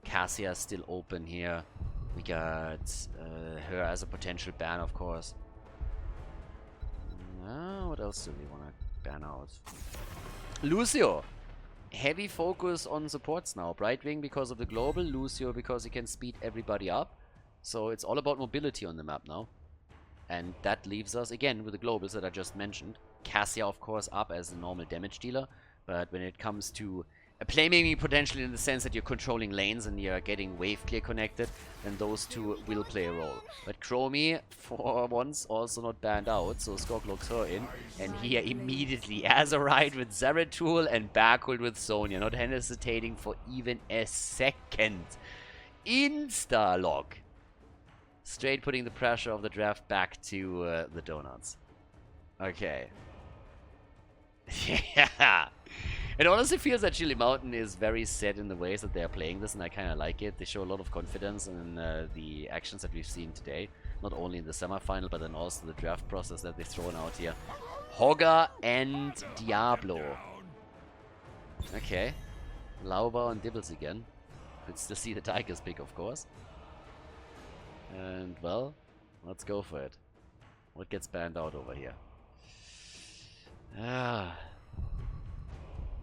Cassia still open here. We got her as a potential ban, of course. What else do we want to ban out? Lucio! Heavy focus on supports now. Brightwing because of the global, Lucio because he can speed everybody up. So it's all about mobility on the map now. And that leaves us, again, with the globals that I just mentioned. Cassia, of course, up as a normal damage dealer. But when it comes to playmaking potentially in the sense that you're controlling lanes and you're getting wave clear connected, then those two will play a role. But Chromie, for once, also not banned out, so Skog locks her in, and here immediately Azerite with Zeratul and Backhold with Sonya, not hesitating for even a second. Insta-lock. Straight putting the pressure of the draft back to the Donuts. Okay. Yeah. It honestly feels that Chili Mountain is very set in the ways that they are playing this, and I kind of like it. They show a lot of confidence in the actions that we've seen today. Not only in the semifinal, but then also the draft process that they've thrown out here. Hogger and Diablo. Okay. Lauber and Dibbles again. Good to see the Tigers pick, of course. And, well, let's go for it. What gets banned out over here?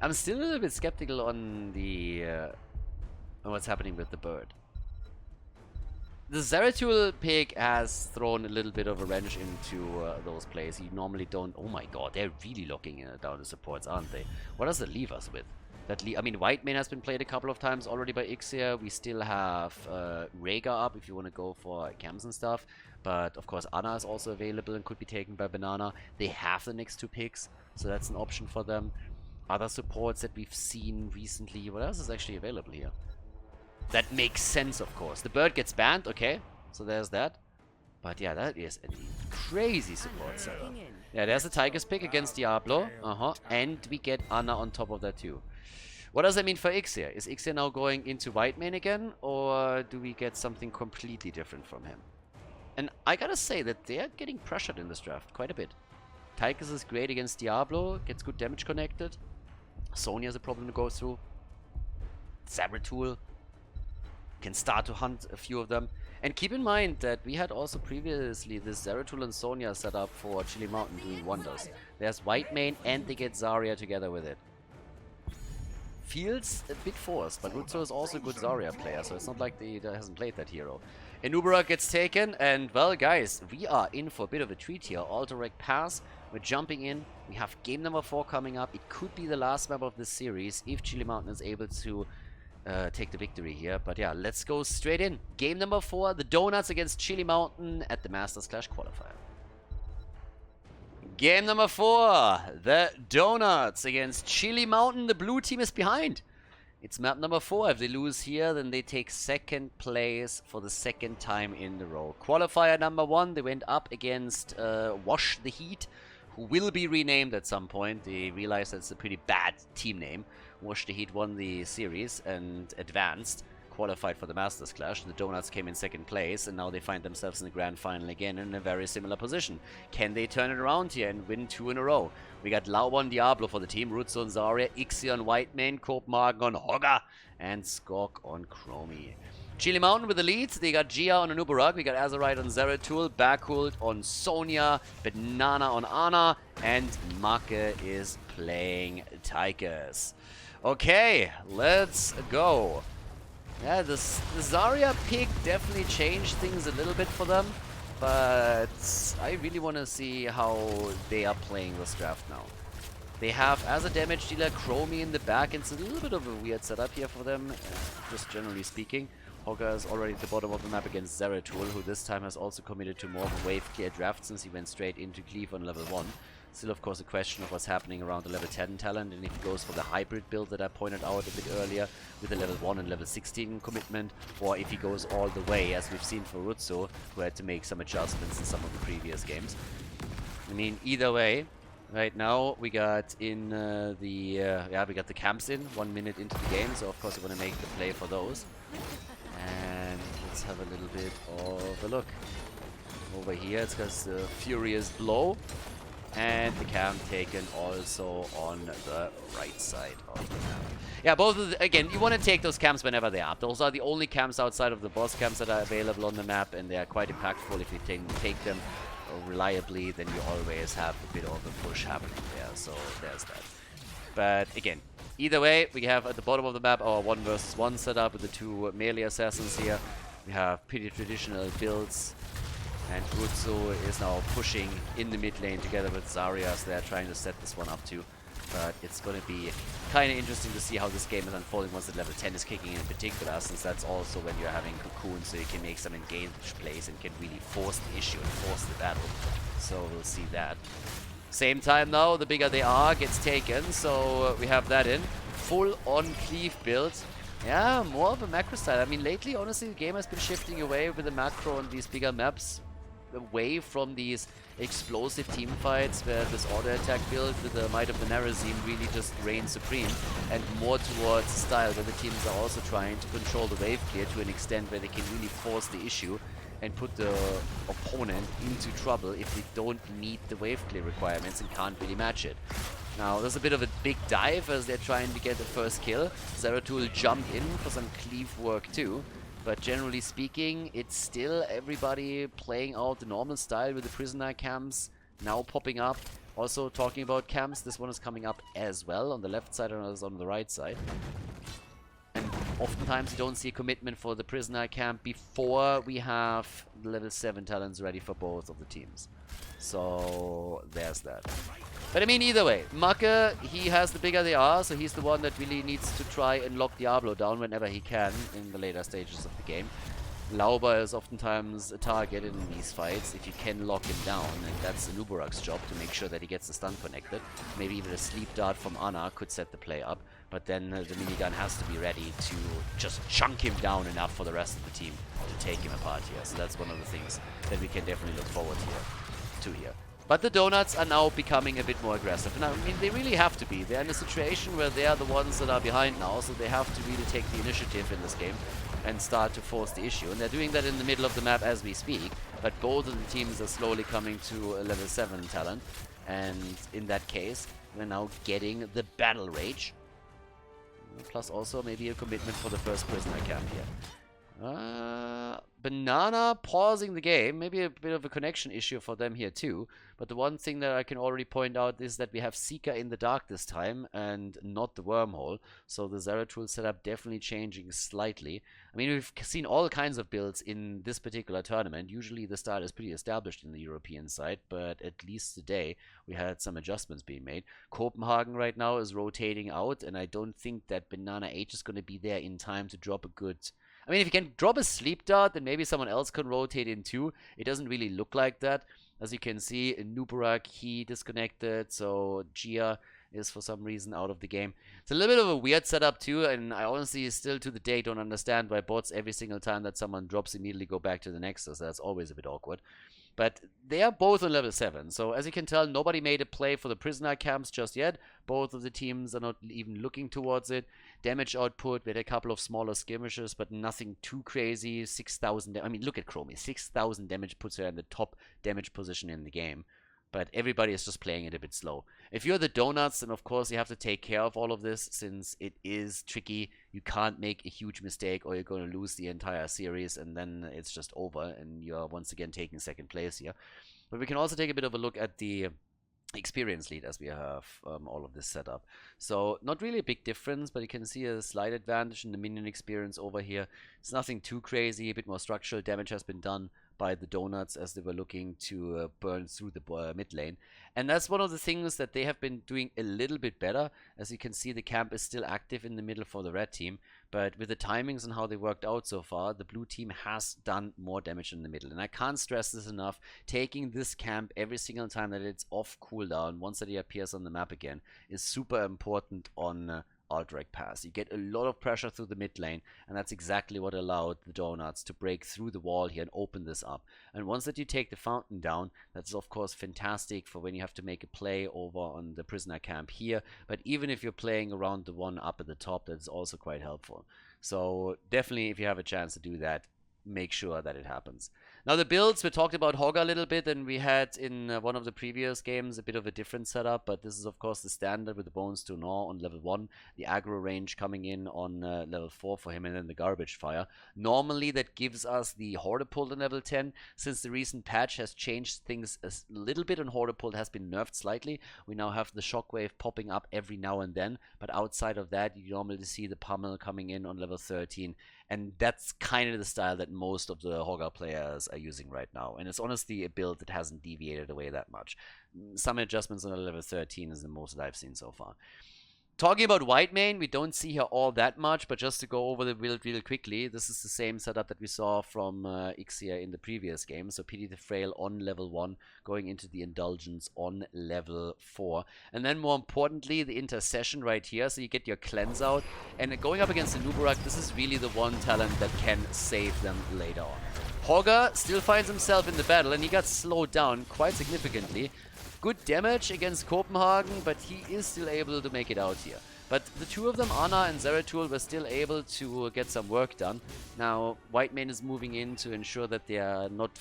I'm still a little bit skeptical on the on what's happening with the bird. The Zeratul pick has thrown a little bit of a wrench into those plays. You normally don't. Oh my god, they're really locking down the supports, aren't they? What does that leave us with? I mean, Whitemane has been played a couple of times already by Ixia. We still have Rhaegar up if you want to go for camps and stuff. But of course, Anna is also available and could be taken by Banana. They have the next two picks, so that's an option for them. Other supports that we've seen recently. What else is actually available here? That makes sense, of course. The bird gets banned, okay. So there's that. But yeah, that is a crazy support setup. Yeah, there's a Tiger's pick against Diablo. And we get Anna on top of that too. What does that mean for Ixia? Is Ixia now going into Whitemane again? Or do we get something completely different from him? And I gotta say that they're getting pressured in this draft quite a bit. Tigers is great against Diablo. Gets good damage connected. Sonya's a problem to go through. Zeratul can start to hunt a few of them. And keep in mind that we had also previously this Zeratul and Sonya set up for Chili Mountain doing wonders. There's Whitemane and they get Zarya together with it. Feels a bit forced, but Rutzo is also a good Zarya player, so it's not like he hasn't played that hero. Inubera gets taken, and well guys, we are in for a bit of a treat here. Alterac pass, we're jumping in, we have game number 4 coming up. It could be the last map of this series if Chili Mountain is able to take the victory here. But yeah, let's go straight in. Game number 4, the Donuts against Chili Mountain at the Masters Clash Qualifier. Game number 4, the Donuts against Chili Mountain. The blue team is behind. It's map number 4. If they lose here, then they take second place for the second time in a row. Qualifier number 1, they went up against Wash the Heat, who will be renamed at some point. They realized that's a pretty bad team name. Wash the Heat won the series and advanced, qualified for the Masters Clash. The Donuts came in second place, and now they find themselves in the grand final again in a very similar position. Can they turn it around here and win 2 in a row? We got Lauber and Diablo for the team, Rutzo and Zarya, Ixia on Whitemane, Kopenhagen on Hogger, and Skog on Chromie. Chili Mountain with the leads. They got Gia on Anubarak, we got Azerite on Zeratul, Backhold on Sonya, Banana on Anna, and Make is playing Tigers. Okay, let's go. Yeah, the Zarya pick definitely changed things a little bit for them, but I really want to see how they are playing this draft now. They have, as a damage dealer, Chromie in the back, and it's a little bit of a weird setup here for them, just generally speaking. Hogger is already at the bottom of the map against Zeratul, who this time has also committed to more of a wave clear draft since he went straight into Cleave on level 1. Still, of course, a question of what's happening around the level 10 talent, and if he goes for the hybrid build that I pointed out a bit earlier, with the level 1 and level 16 commitment, or if he goes all the way, as we've seen for Rutzo, who had to make some adjustments in some of the previous games. I mean, either way, Right now we got in we got the camps in 1 minute into the game, so of course we want to make the play for those. And let's have a little bit of a look. Over here it's got the Furious Blow. And the camp taken also on the right side of the map. Yeah, both of the, again, you want to take those camps whenever they are. Those are the only camps outside of the boss camps that are available on the map, and they are quite impactful. If you take them reliably, then you always have a bit of a push happening there. So there's that. But again, either way, we have at the bottom of the map our 1 versus 1 setup with the 2 melee assassins here. We have pretty traditional builds. And Gutsu is now pushing in the mid lane together with Zarya, so they're trying to set this one up too. But it's going to be kind of interesting to see how this game is unfolding once the level 10 is kicking in particular, since that's also when you're having Cocoon, so you can make some engaged plays and can really force the issue and force the battle. So we'll see that. Same time now, the bigger they are gets taken, so we have that in. Full on cleave build. Yeah, more of a macro style. I mean, lately, honestly, the game has been shifting away with the macro on these bigger maps, away from these explosive team fights where this auto attack build with the Might of the Narazim really just reigns supreme, and more towards a style where the teams are also trying to control the wave clear to an extent where they can really force the issue and put the opponent into trouble if they don't meet the wave clear requirements and can't really match it. Now, there's a bit of a big dive as they're trying to get the first kill. Zeratul jumped in for some cleave work too. But generally speaking, it's still everybody playing out the normal style with the prisoner camps now popping up. Also talking about camps, this one is coming up as well on the left side and as on the right side. And oftentimes you don't see a commitment for the prisoner camp before we have the level 7 talents ready for both of the teams. So there's that. But I mean, either way, Make, he has the bigger they are, so he's the one that really needs to try and lock Diablo down whenever he can in the later stages of the game. Lauber is oftentimes a target in these fights if you can lock him down, and that's Nuburak's job to make sure that he gets the stun connected. Maybe even a sleep dart from Ana could set the play up, but then the minigun has to be ready to just chunk him down enough for the rest of the team to take him apart here. So that's one of the things that we can definitely look forward to here. But the Donuts are now becoming a bit more aggressive. And I mean, they really have to be. They're in a situation where they are the ones that are behind now, so they have to really take the initiative in this game and start to force the issue. And they're doing that in the middle of the map as we speak. But both of the teams are slowly coming to a level 7 talent. And in that case, we're now getting the Battle Rage. Plus also maybe a commitment for the first prisoner camp here. Banana pausing the game. Maybe a bit of a connection issue for them here too. But the one thing that I can already point out is that we have Seeker in the dark this time and not the wormhole. So the Zeratul setup definitely changing slightly. I mean, we've seen all kinds of builds in this particular tournament. Usually the style is pretty established in the European side, but at least today we had some adjustments being made. Copenhagen right now is rotating out, and I don't think that Banana H is going to be there in time to drop a good... I mean, if you can drop a sleep dart, then maybe someone else can rotate in too. It doesn't really look like that. As you can see, Nuburak, he disconnected, so Gia is for some reason out of the game. It's a little bit of a weird setup too, and I honestly still to the day don't understand why bots every single time that someone drops immediately go back to the Nexus. That's always a bit awkward. But they are both on level 7, so as you can tell, nobody made a play for the prisoner camps just yet. Both of the teams are not even looking towards it. Damage output, we had a couple of smaller skirmishes, but nothing too crazy. 6,000, I mean, look at Chromie. 6,000 damage puts her in the top damage position in the game. But everybody is just playing it a bit slow. If you're the Donuts, then of course you have to take care of all of this, since it is tricky. You can't make a huge mistake or you're going to lose the entire series, and then it's just over, and you're once again taking second place here. But we can also take a bit of a look at the experience lead as we have all of this set up. So not really a big difference, but you can see a slight advantage in the minion experience over here. It's nothing too crazy, a bit more structural damage has been done by the Donuts as they were looking to burn through the mid lane. And that's one of the things that they have been doing a little bit better. As you can see, the camp is still active in the middle for the red team, but with the timings and how they worked out so far, the blue team has done more damage in the middle. And I can't stress this enough, taking this camp every single time that it's off cooldown, once that he appears on the map again, is super important on alt-direct pass. You get a lot of pressure through the mid lane, and that's exactly what allowed the Donuts to break through the wall here and open this up. And once that you take the fountain down, that's of course fantastic for when you have to make a play over on the prisoner camp here. But even if you're playing around the one up at the top, that's also quite helpful. So definitely, if you have a chance to do that, make sure that it happens. Now the builds, we talked about Hogger a little bit, and we had in one of the previous games a bit of a different setup, but this is of course the standard with the Bones to Gnaw on level 1, the aggro range coming in on level 4 for him, and then the Garbage Fire. Normally that gives us the Hordepull on level 10. Since the recent patch has changed things a little bit and Hordepull has been nerfed slightly, we now have the Shockwave popping up every now and then, but outside of that you normally see the Pummel coming in on level 13. And that's kind of the style that most of the Hogger players are using right now. And it's honestly a build that hasn't deviated away that much. Some adjustments on level 13 is the most that I've seen so far. Talking about white main, we don't see here all that much, but just to go over the build real quickly, this is the same setup that we saw from Ixia in the previous game. So Pity the Frail on level 1, going into the Indulgence on level 4. And then more importantly, the Intercession right here, so you get your Cleanse out. And going up against the Nubarak, this is really the one talent that can save them later on. Hogger still finds himself in the battle, and he got slowed down quite significantly. Good damage against Copenhagen, but he is still able to make it out here. But the two of them, Anna and Zeratul, were still able to get some work done. Now, Whitemane is moving in to ensure that they are not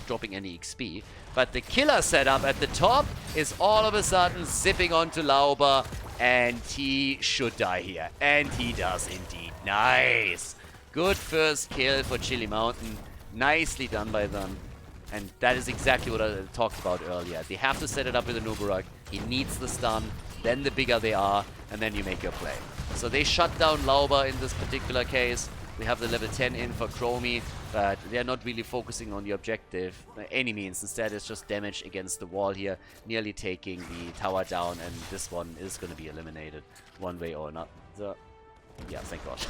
dropping any XP. But the killer setup at the top is all of a sudden zipping onto Lauber, and he should die here. And he does indeed. Nice! Good first kill for Chili Mountain. Nicely done by them. And that is exactly what I talked about earlier. They have to set it up with a Nubarak. He needs the stun, then the bigger they are, and then you make your play. So they shut down Lauber in this particular case. We have the level 10 in for Chromie, but they're not really focusing on the objective by any means. Instead, it's just damage against the wall here, nearly taking the tower down, and this one is going to be eliminated one way or another. Yeah, thank God.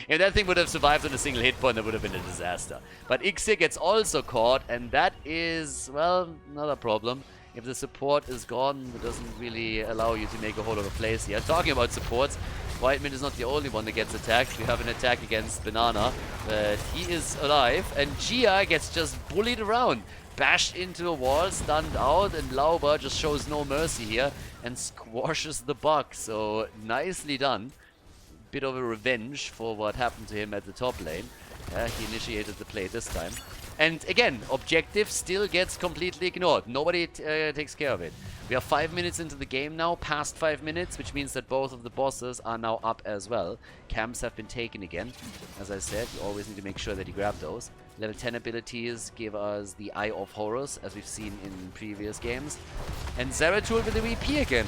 If that thing would have survived on a single hit point, that would have been a disaster. But Ixia gets also caught, and that is, well, another problem. If the support is gone, it doesn't really allow you to make a whole lot of plays here. Talking about supports, Whitemane is not the only one that gets attacked. We have an attack against Banana, but he is alive, and Gia gets just bullied around. Bashed into a wall, stunned out, and Lauber just shows no mercy here and squashes the buck. So nicely done. Bit of a revenge for what happened to him at the top lane. He initiated the play this time. And again, objective still gets completely ignored. Nobody takes care of it. We are 5 minutes into the game now, past 5 minutes, which means that both of the bosses are now up as well. Camps have been taken again. As I said, you always need to make sure that you grab those. Level 10 abilities give us the Eye of Horus, as we've seen in previous games. And Zeratul with the VP again.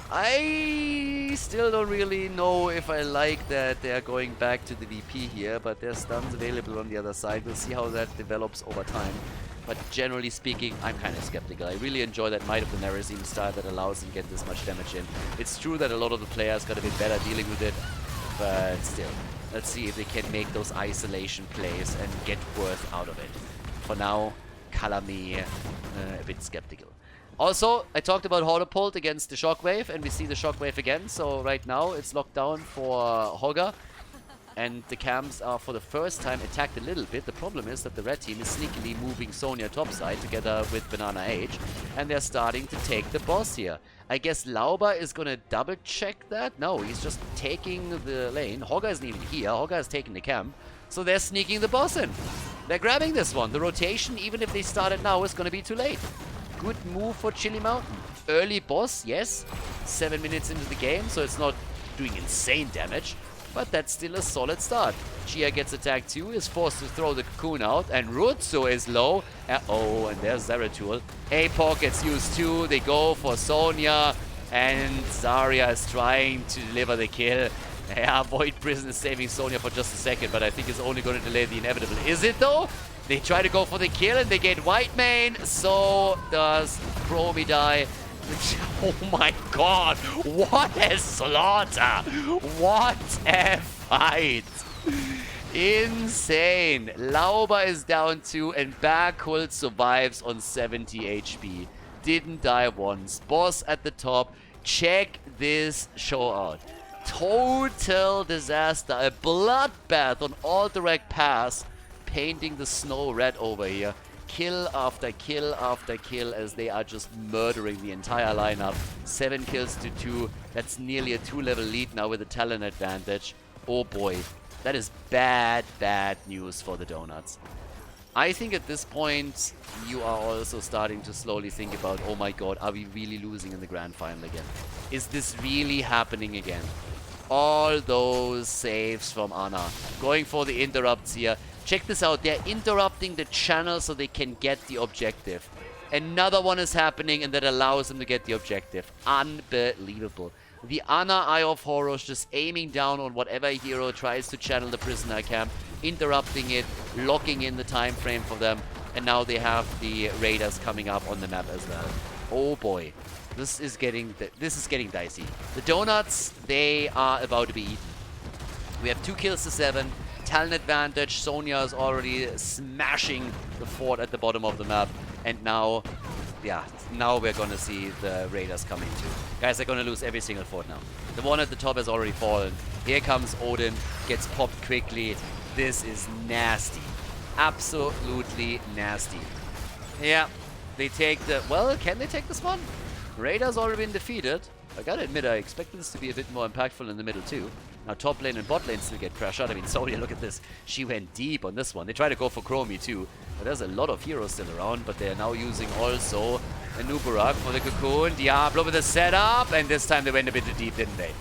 I still don't really know if I like that they're going back to the VP here, but there's stuns available on the other side. We'll see how that develops over time. But generally speaking, I'm kind of skeptical. I really enjoy that Might of the Nerazim style that allows them to get this much damage in. It's true that a lot of the players got a bit better dealing with it, but still. Let's see if they can make those isolation plays and get worth out of it. For now, color me a bit skeptical. Also, I talked about Hordepull against the Shockwave, and we see the Shockwave again. So right now, it's locked down for Hogger. And the camps are, for the first time, attacked a little bit. The problem is that the red team is sneakily moving Sonya topside together with Banana H. And they're starting to take the boss here. I guess Lauber is going to double check that. No, he's just taking the lane. Hogger isn't even here. Hogger is taking the camp. So they're sneaking the boss in. They're grabbing this one. The rotation, even if they start it now, is going to be too late. Good move for Chili Mountain. Early boss, yes. 7 minutes into the game, so it's not doing insane damage. But that's still a solid start. Chia gets attacked too, is forced to throw the cocoon out, and Rutsu is low. Oh, and there's Zeratul. APOC gets used too. They go for Sonya, and Zarya is trying to deliver the kill. Yeah, Void Prison is saving Sonya for just a second, but I think it's only going to delay the inevitable. Is it though? They try to go for the kill, and they get Whitemane. So does Chromie die. Oh my god, what a slaughter! What a fight! Insane! Lauber is down 2 and Berghult survives on 70 HP. Didn't die once. Boss at the top. Check this show out. Total disaster. A bloodbath on all direct pass. Painting the snow red over here. Kill after kill after kill as they are just murdering the entire lineup. 7 kills to 2. That's nearly a 2-level lead now with a talent advantage. Oh boy. That is bad, bad news for the Donuts. I think at this point, you are also starting to slowly think about, oh my god, are we really losing in the grand final again? Is this really happening again? All those saves from Ana. Going for the interrupts here. Check this out, they're interrupting the channel so they can get the objective. Another one is happening and that allows them to get the objective. Unbelievable. The Ana Eye of Horus just aiming down on whatever hero tries to channel the prisoner camp, interrupting it, locking in the time frame for them, and now they have the raiders coming up on the map as well. Oh boy, this is getting dicey. The Donuts, they are about to be eaten. We have 2 kills to 7. Talent advantage. Sonya is already smashing the fort at the bottom of the map. And now, yeah, now we're going to see the raiders coming too. Guys, they're going to lose every single fort now. The one at the top has already fallen. Here comes Odin. Gets popped quickly. This is nasty. Absolutely nasty. Yeah, they take the... Well, can they take this one? Raiders already been defeated. I gotta admit, I expected this to be a bit more impactful in the middle too. Now top lane and bot lane still get pressured. I mean, Sonya, look at this. She went deep on this one. They try to go for Chromie too. But there's a lot of heroes still around. But they're now using also a Nubarak for the Cocoon. Diablo with the setup. And this time they went a bit too deep, didn't they?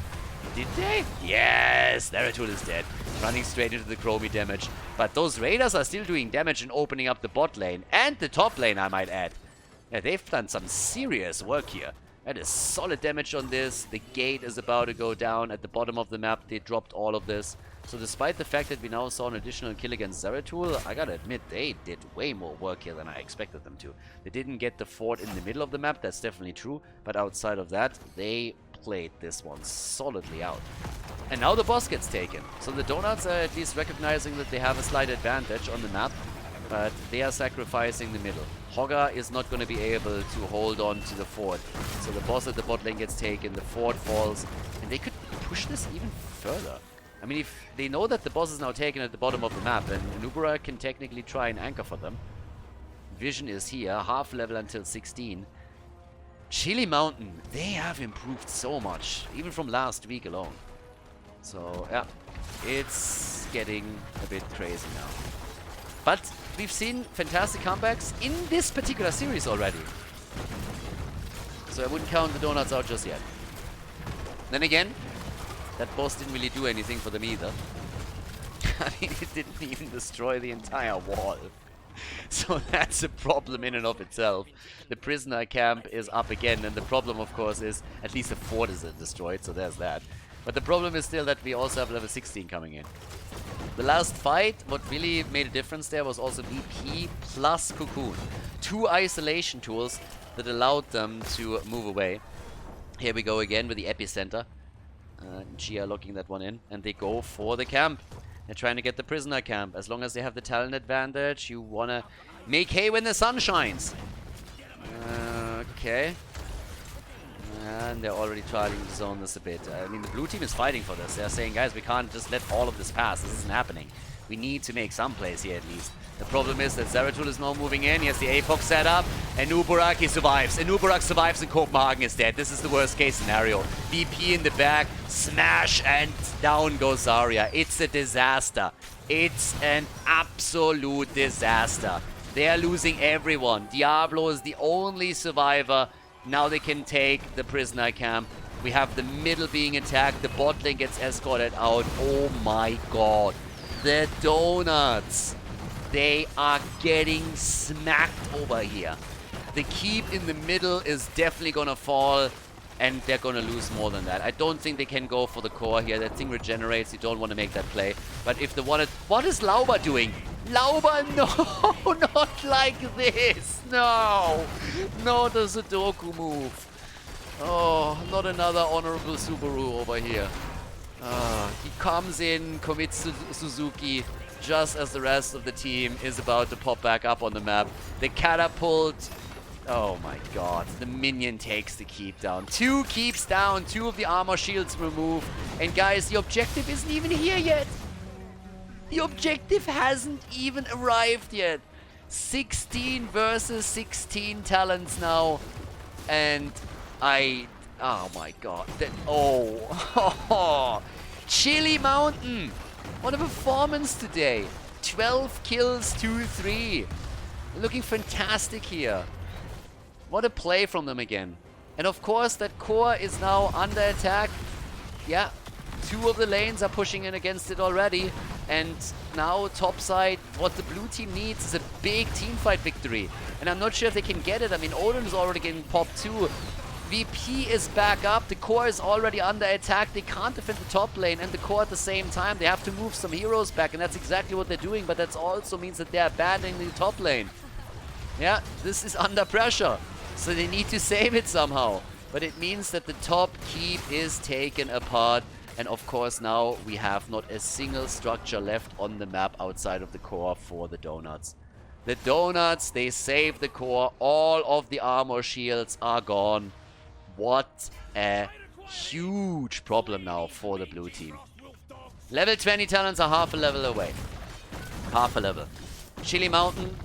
Did they? Yes! Zeratul is dead. Running straight into the Chromie damage. But those Raiders are still doing damage and opening up the bot lane. And the top lane, I might add. Yeah, they've done some serious work here. That is solid damage on this. The gate is about to go down at the bottom of the map. They dropped all of this. So despite the fact that we now saw an additional kill against Zeratul, I gotta admit, they did way more work here than I expected them to. They didn't get the fort in the middle of the map, that's definitely true. But outside of that, they played this one solidly out. And now the boss gets taken. So the Donuts are at least recognizing that they have a slight advantage on the map. But they are sacrificing the middle. Hogger is not going to be able to hold on to the fort. So the boss at the bot lane gets taken, the fort falls, and they could push this even further. I mean, if they know that the boss is now taken at the bottom of the map, then Nubura can technically try and anchor for them. Vision is here, half level until 16. Chili Mountain, they have improved so much, even from last week alone. So, yeah, it's getting a bit crazy now. But we've seen fantastic comebacks in this particular series already. So I wouldn't count the Donuts out just yet. Then again, that boss didn't really do anything for them either. I mean, it didn't even destroy the entire wall. So that's a problem in and of itself. The prisoner camp is up again, and the problem, of course, is at least the fort is destroyed, so there's that. But the problem is still that we also have level 16 coming in. The last fight, what really made a difference there was also VP plus Cocoon. 2 isolation tools that allowed them to move away. Here we go again with the epicenter. Gia locking that one in. And they go for the camp. They're trying to get the prisoner camp. As long as they have the talent advantage, you want to make hay when the sun shines. Okay. And they're already trying to zone this a bit. I mean, the blue team is fighting for this. They're saying, guys, we can't just let all of this pass. This isn't happening. We need to make some plays here at least. The problem is that Zeratul is now moving in. He has the APOC set up. And Nubarak, he survives. And Nubarak survives and Copenhagen is dead. This is the worst case scenario. VP in the back. Smash and down goes Zarya. It's a disaster. It's an absolute disaster. They are losing everyone. Diablo is the only survivor. Now they can take the prisoner camp. We have the middle being attacked. The bot lane gets escorted out. Oh my god. The Donuts. They are getting smacked over here. The keep in the middle is definitely going to fall. And they're going to lose more than that. I don't think they can go for the core here. That thing regenerates. You don't want to make that play. But if the one... What is Lauber doing? Lauber, no! Not like this! No! Not a Sudoku move. Oh, not another honorable Subaru over here. He comes in, commits to Suzuki, just as the rest of the team is about to pop back up on the map. The catapult Oh my god. The minion takes the keep down. 2 keeps down. 2 of the armor shields removed. And guys, the objective isn't even here yet. The objective hasn't even arrived yet. 16 versus 16 talents now. And oh my god. Chili Mountain. What a performance today. 12 kills, 2-3. Looking fantastic here. What a play from them again. And of course, that core is now under attack. Yeah, 2 of the lanes are pushing in against it already. And now, topside, what the blue team needs is a big teamfight victory. And I'm not sure if they can get it. I mean, Odin is already getting popped too. VP is back up. The core is already under attack. They can't defend the top lane and the core at the same time. They have to move some heroes back, and that's exactly what they're doing. But that also means that they're abandoning the top lane. Yeah, this is under pressure. So they need to save it somehow. But it means that the top keep is taken apart. And of course now we have not a single structure left on the map outside of the core for the donuts. The donuts, they save the core. All of the armor shields are gone. What a huge problem now for the blue team. Level 20 talents are half a level away. Half a level. Chili Mountain,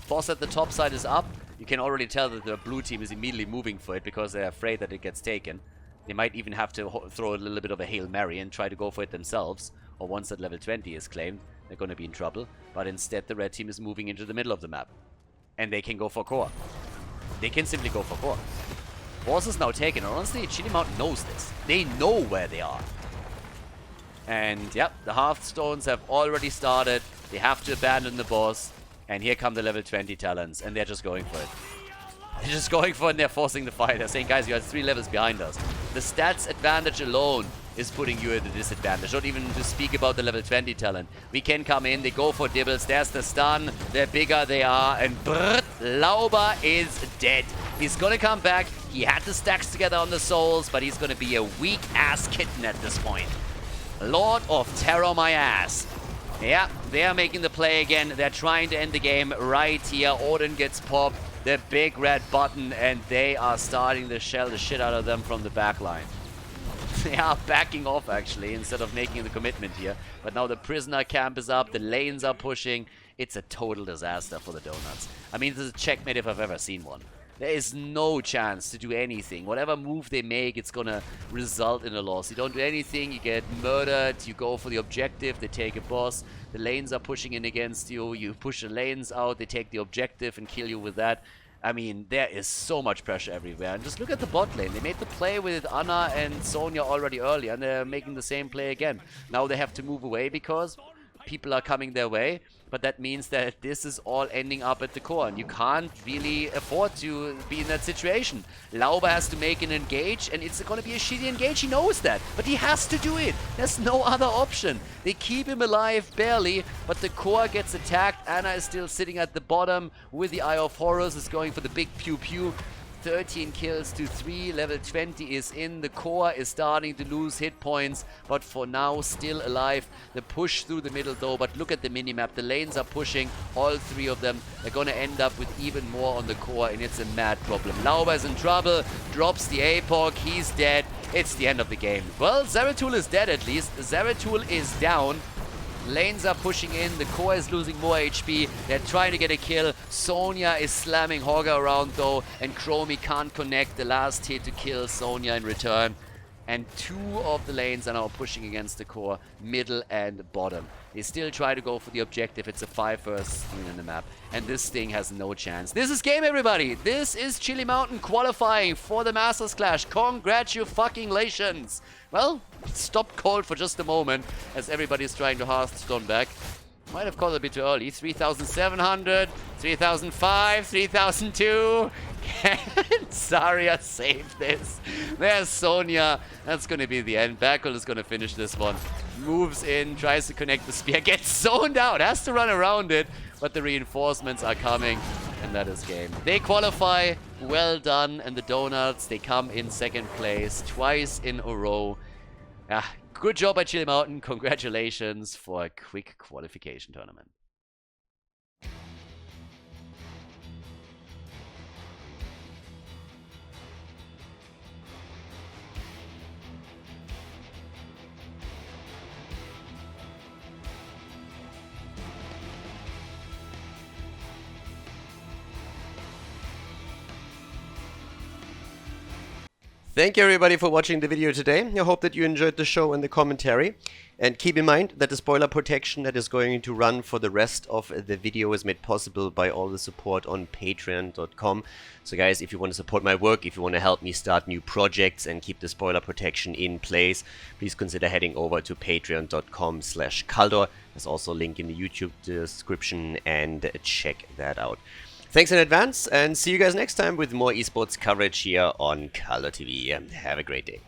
boss at the top side is up. You can already tell that the blue team is immediately moving for it because they're afraid that it gets taken. They might even have to throw a little bit of a Hail Mary and try to go for it themselves. Or once that level 20 is claimed, they're going to be in trouble. But instead, the red team is moving into the middle of the map. And they can go for core. They can simply go for core. Boss is now taken. Honestly, Chili Mountain knows this. They know where they are. And, yep, the Hearthstones have already started. They have to abandon the boss. And here come the level 20 talents. And they're just going for it. They're just going for it and they're forcing the fight. They're saying, guys, you are 3 levels behind us. The stats advantage alone is putting you at a disadvantage. Not even to speak about the level 20 talent. We can come in, they go for dibbles, there's the stun, the bigger they are, and brrrt, Lauber is dead. He's gonna come back, he had the stacks together on the souls, but he's gonna be a weak-ass kitten at this point. Lord of Terror my ass. Yeah, they are making the play again, they're trying to end the game right here. Odin gets popped, the big red button, and they are starting to shell the shit out of them from the back line. They are backing off, actually, instead of making the commitment here. But now the prisoner camp is up, the lanes are pushing. It's a total disaster for the donuts. I mean, this is a checkmate if I've ever seen one. There is no chance to do anything. Whatever move they make, it's gonna result in a loss. You don't do anything, you get murdered, you go for the objective, they take a boss. The lanes are pushing in against you, you push the lanes out, they take the objective and kill you with that. I mean, there is so much pressure everywhere. And just look at the bot lane. They made the play with Anna and Sonya already earlier, and they're making the same play again. Now they have to move away because people are coming their way. But that means that this is all ending up at the core, and you can't really afford to be in that situation. Lauber has to make an engage, and it's going to be a shitty engage. He knows that, but he has to do it. There's no other option. They keep him alive barely, but the core gets attacked. Anna is still sitting at the bottom with the Eye of Horus, is going for the big pew-pew. 13 kills to 3, level 20 is in, the core is starting to lose hit points, but for now still alive. The push through the middle though, but look at the minimap, the lanes are pushing, all 3 of them. They're gonna end up with even more on the core, and it's a mad problem. Lauber is in trouble, drops the APOC, he's dead, it's the end of the game. Well, Zeratul is dead at least, Zeratul is down. Lanes are pushing in, the core is losing more HP, they're trying to get a kill. Sonya is slamming Hogger around though, and Chromie can't connect the last hit to kill Sonya in return. And 2 of the lanes are now pushing against the core, middle and bottom. They still try to go for the objective, it's a 5 versus 3 in the map. And this thing has no chance. This is game, everybody! This is Chili Mountain qualifying for the Masters Clash. Congratulations! Well, stop cold for just a moment, as everybody is trying to Hearthstone back. Might have called it a bit too early. 3,700, 3,005, 3,002. Can Zarya save this? There's Sonya. That's going to be the end. Bakul is going to finish this one. Moves in, tries to connect the spear, gets zoned out, has to run around it, but the reinforcements are coming, and that is game. They qualify, well done, and the Donuts, they come in 2nd place twice in a row. Good job by Chili Mountain. Congratulations for a quick qualification tournament. Thank you everybody for watching the video today. I hope that you enjoyed the show and the commentary. And keep in mind that the spoiler protection that is going to run for the rest of the video is made possible by all the support on patreon.com. So guys, if you want to support my work, if you want to help me start new projects and keep the spoiler protection in place, please consider heading over to patreon.com/Khaldor. There's also a link in the YouTube description, and check that out. Thanks in advance, and see you guys next time with more esports coverage here on Khaldor TV. Have a great day.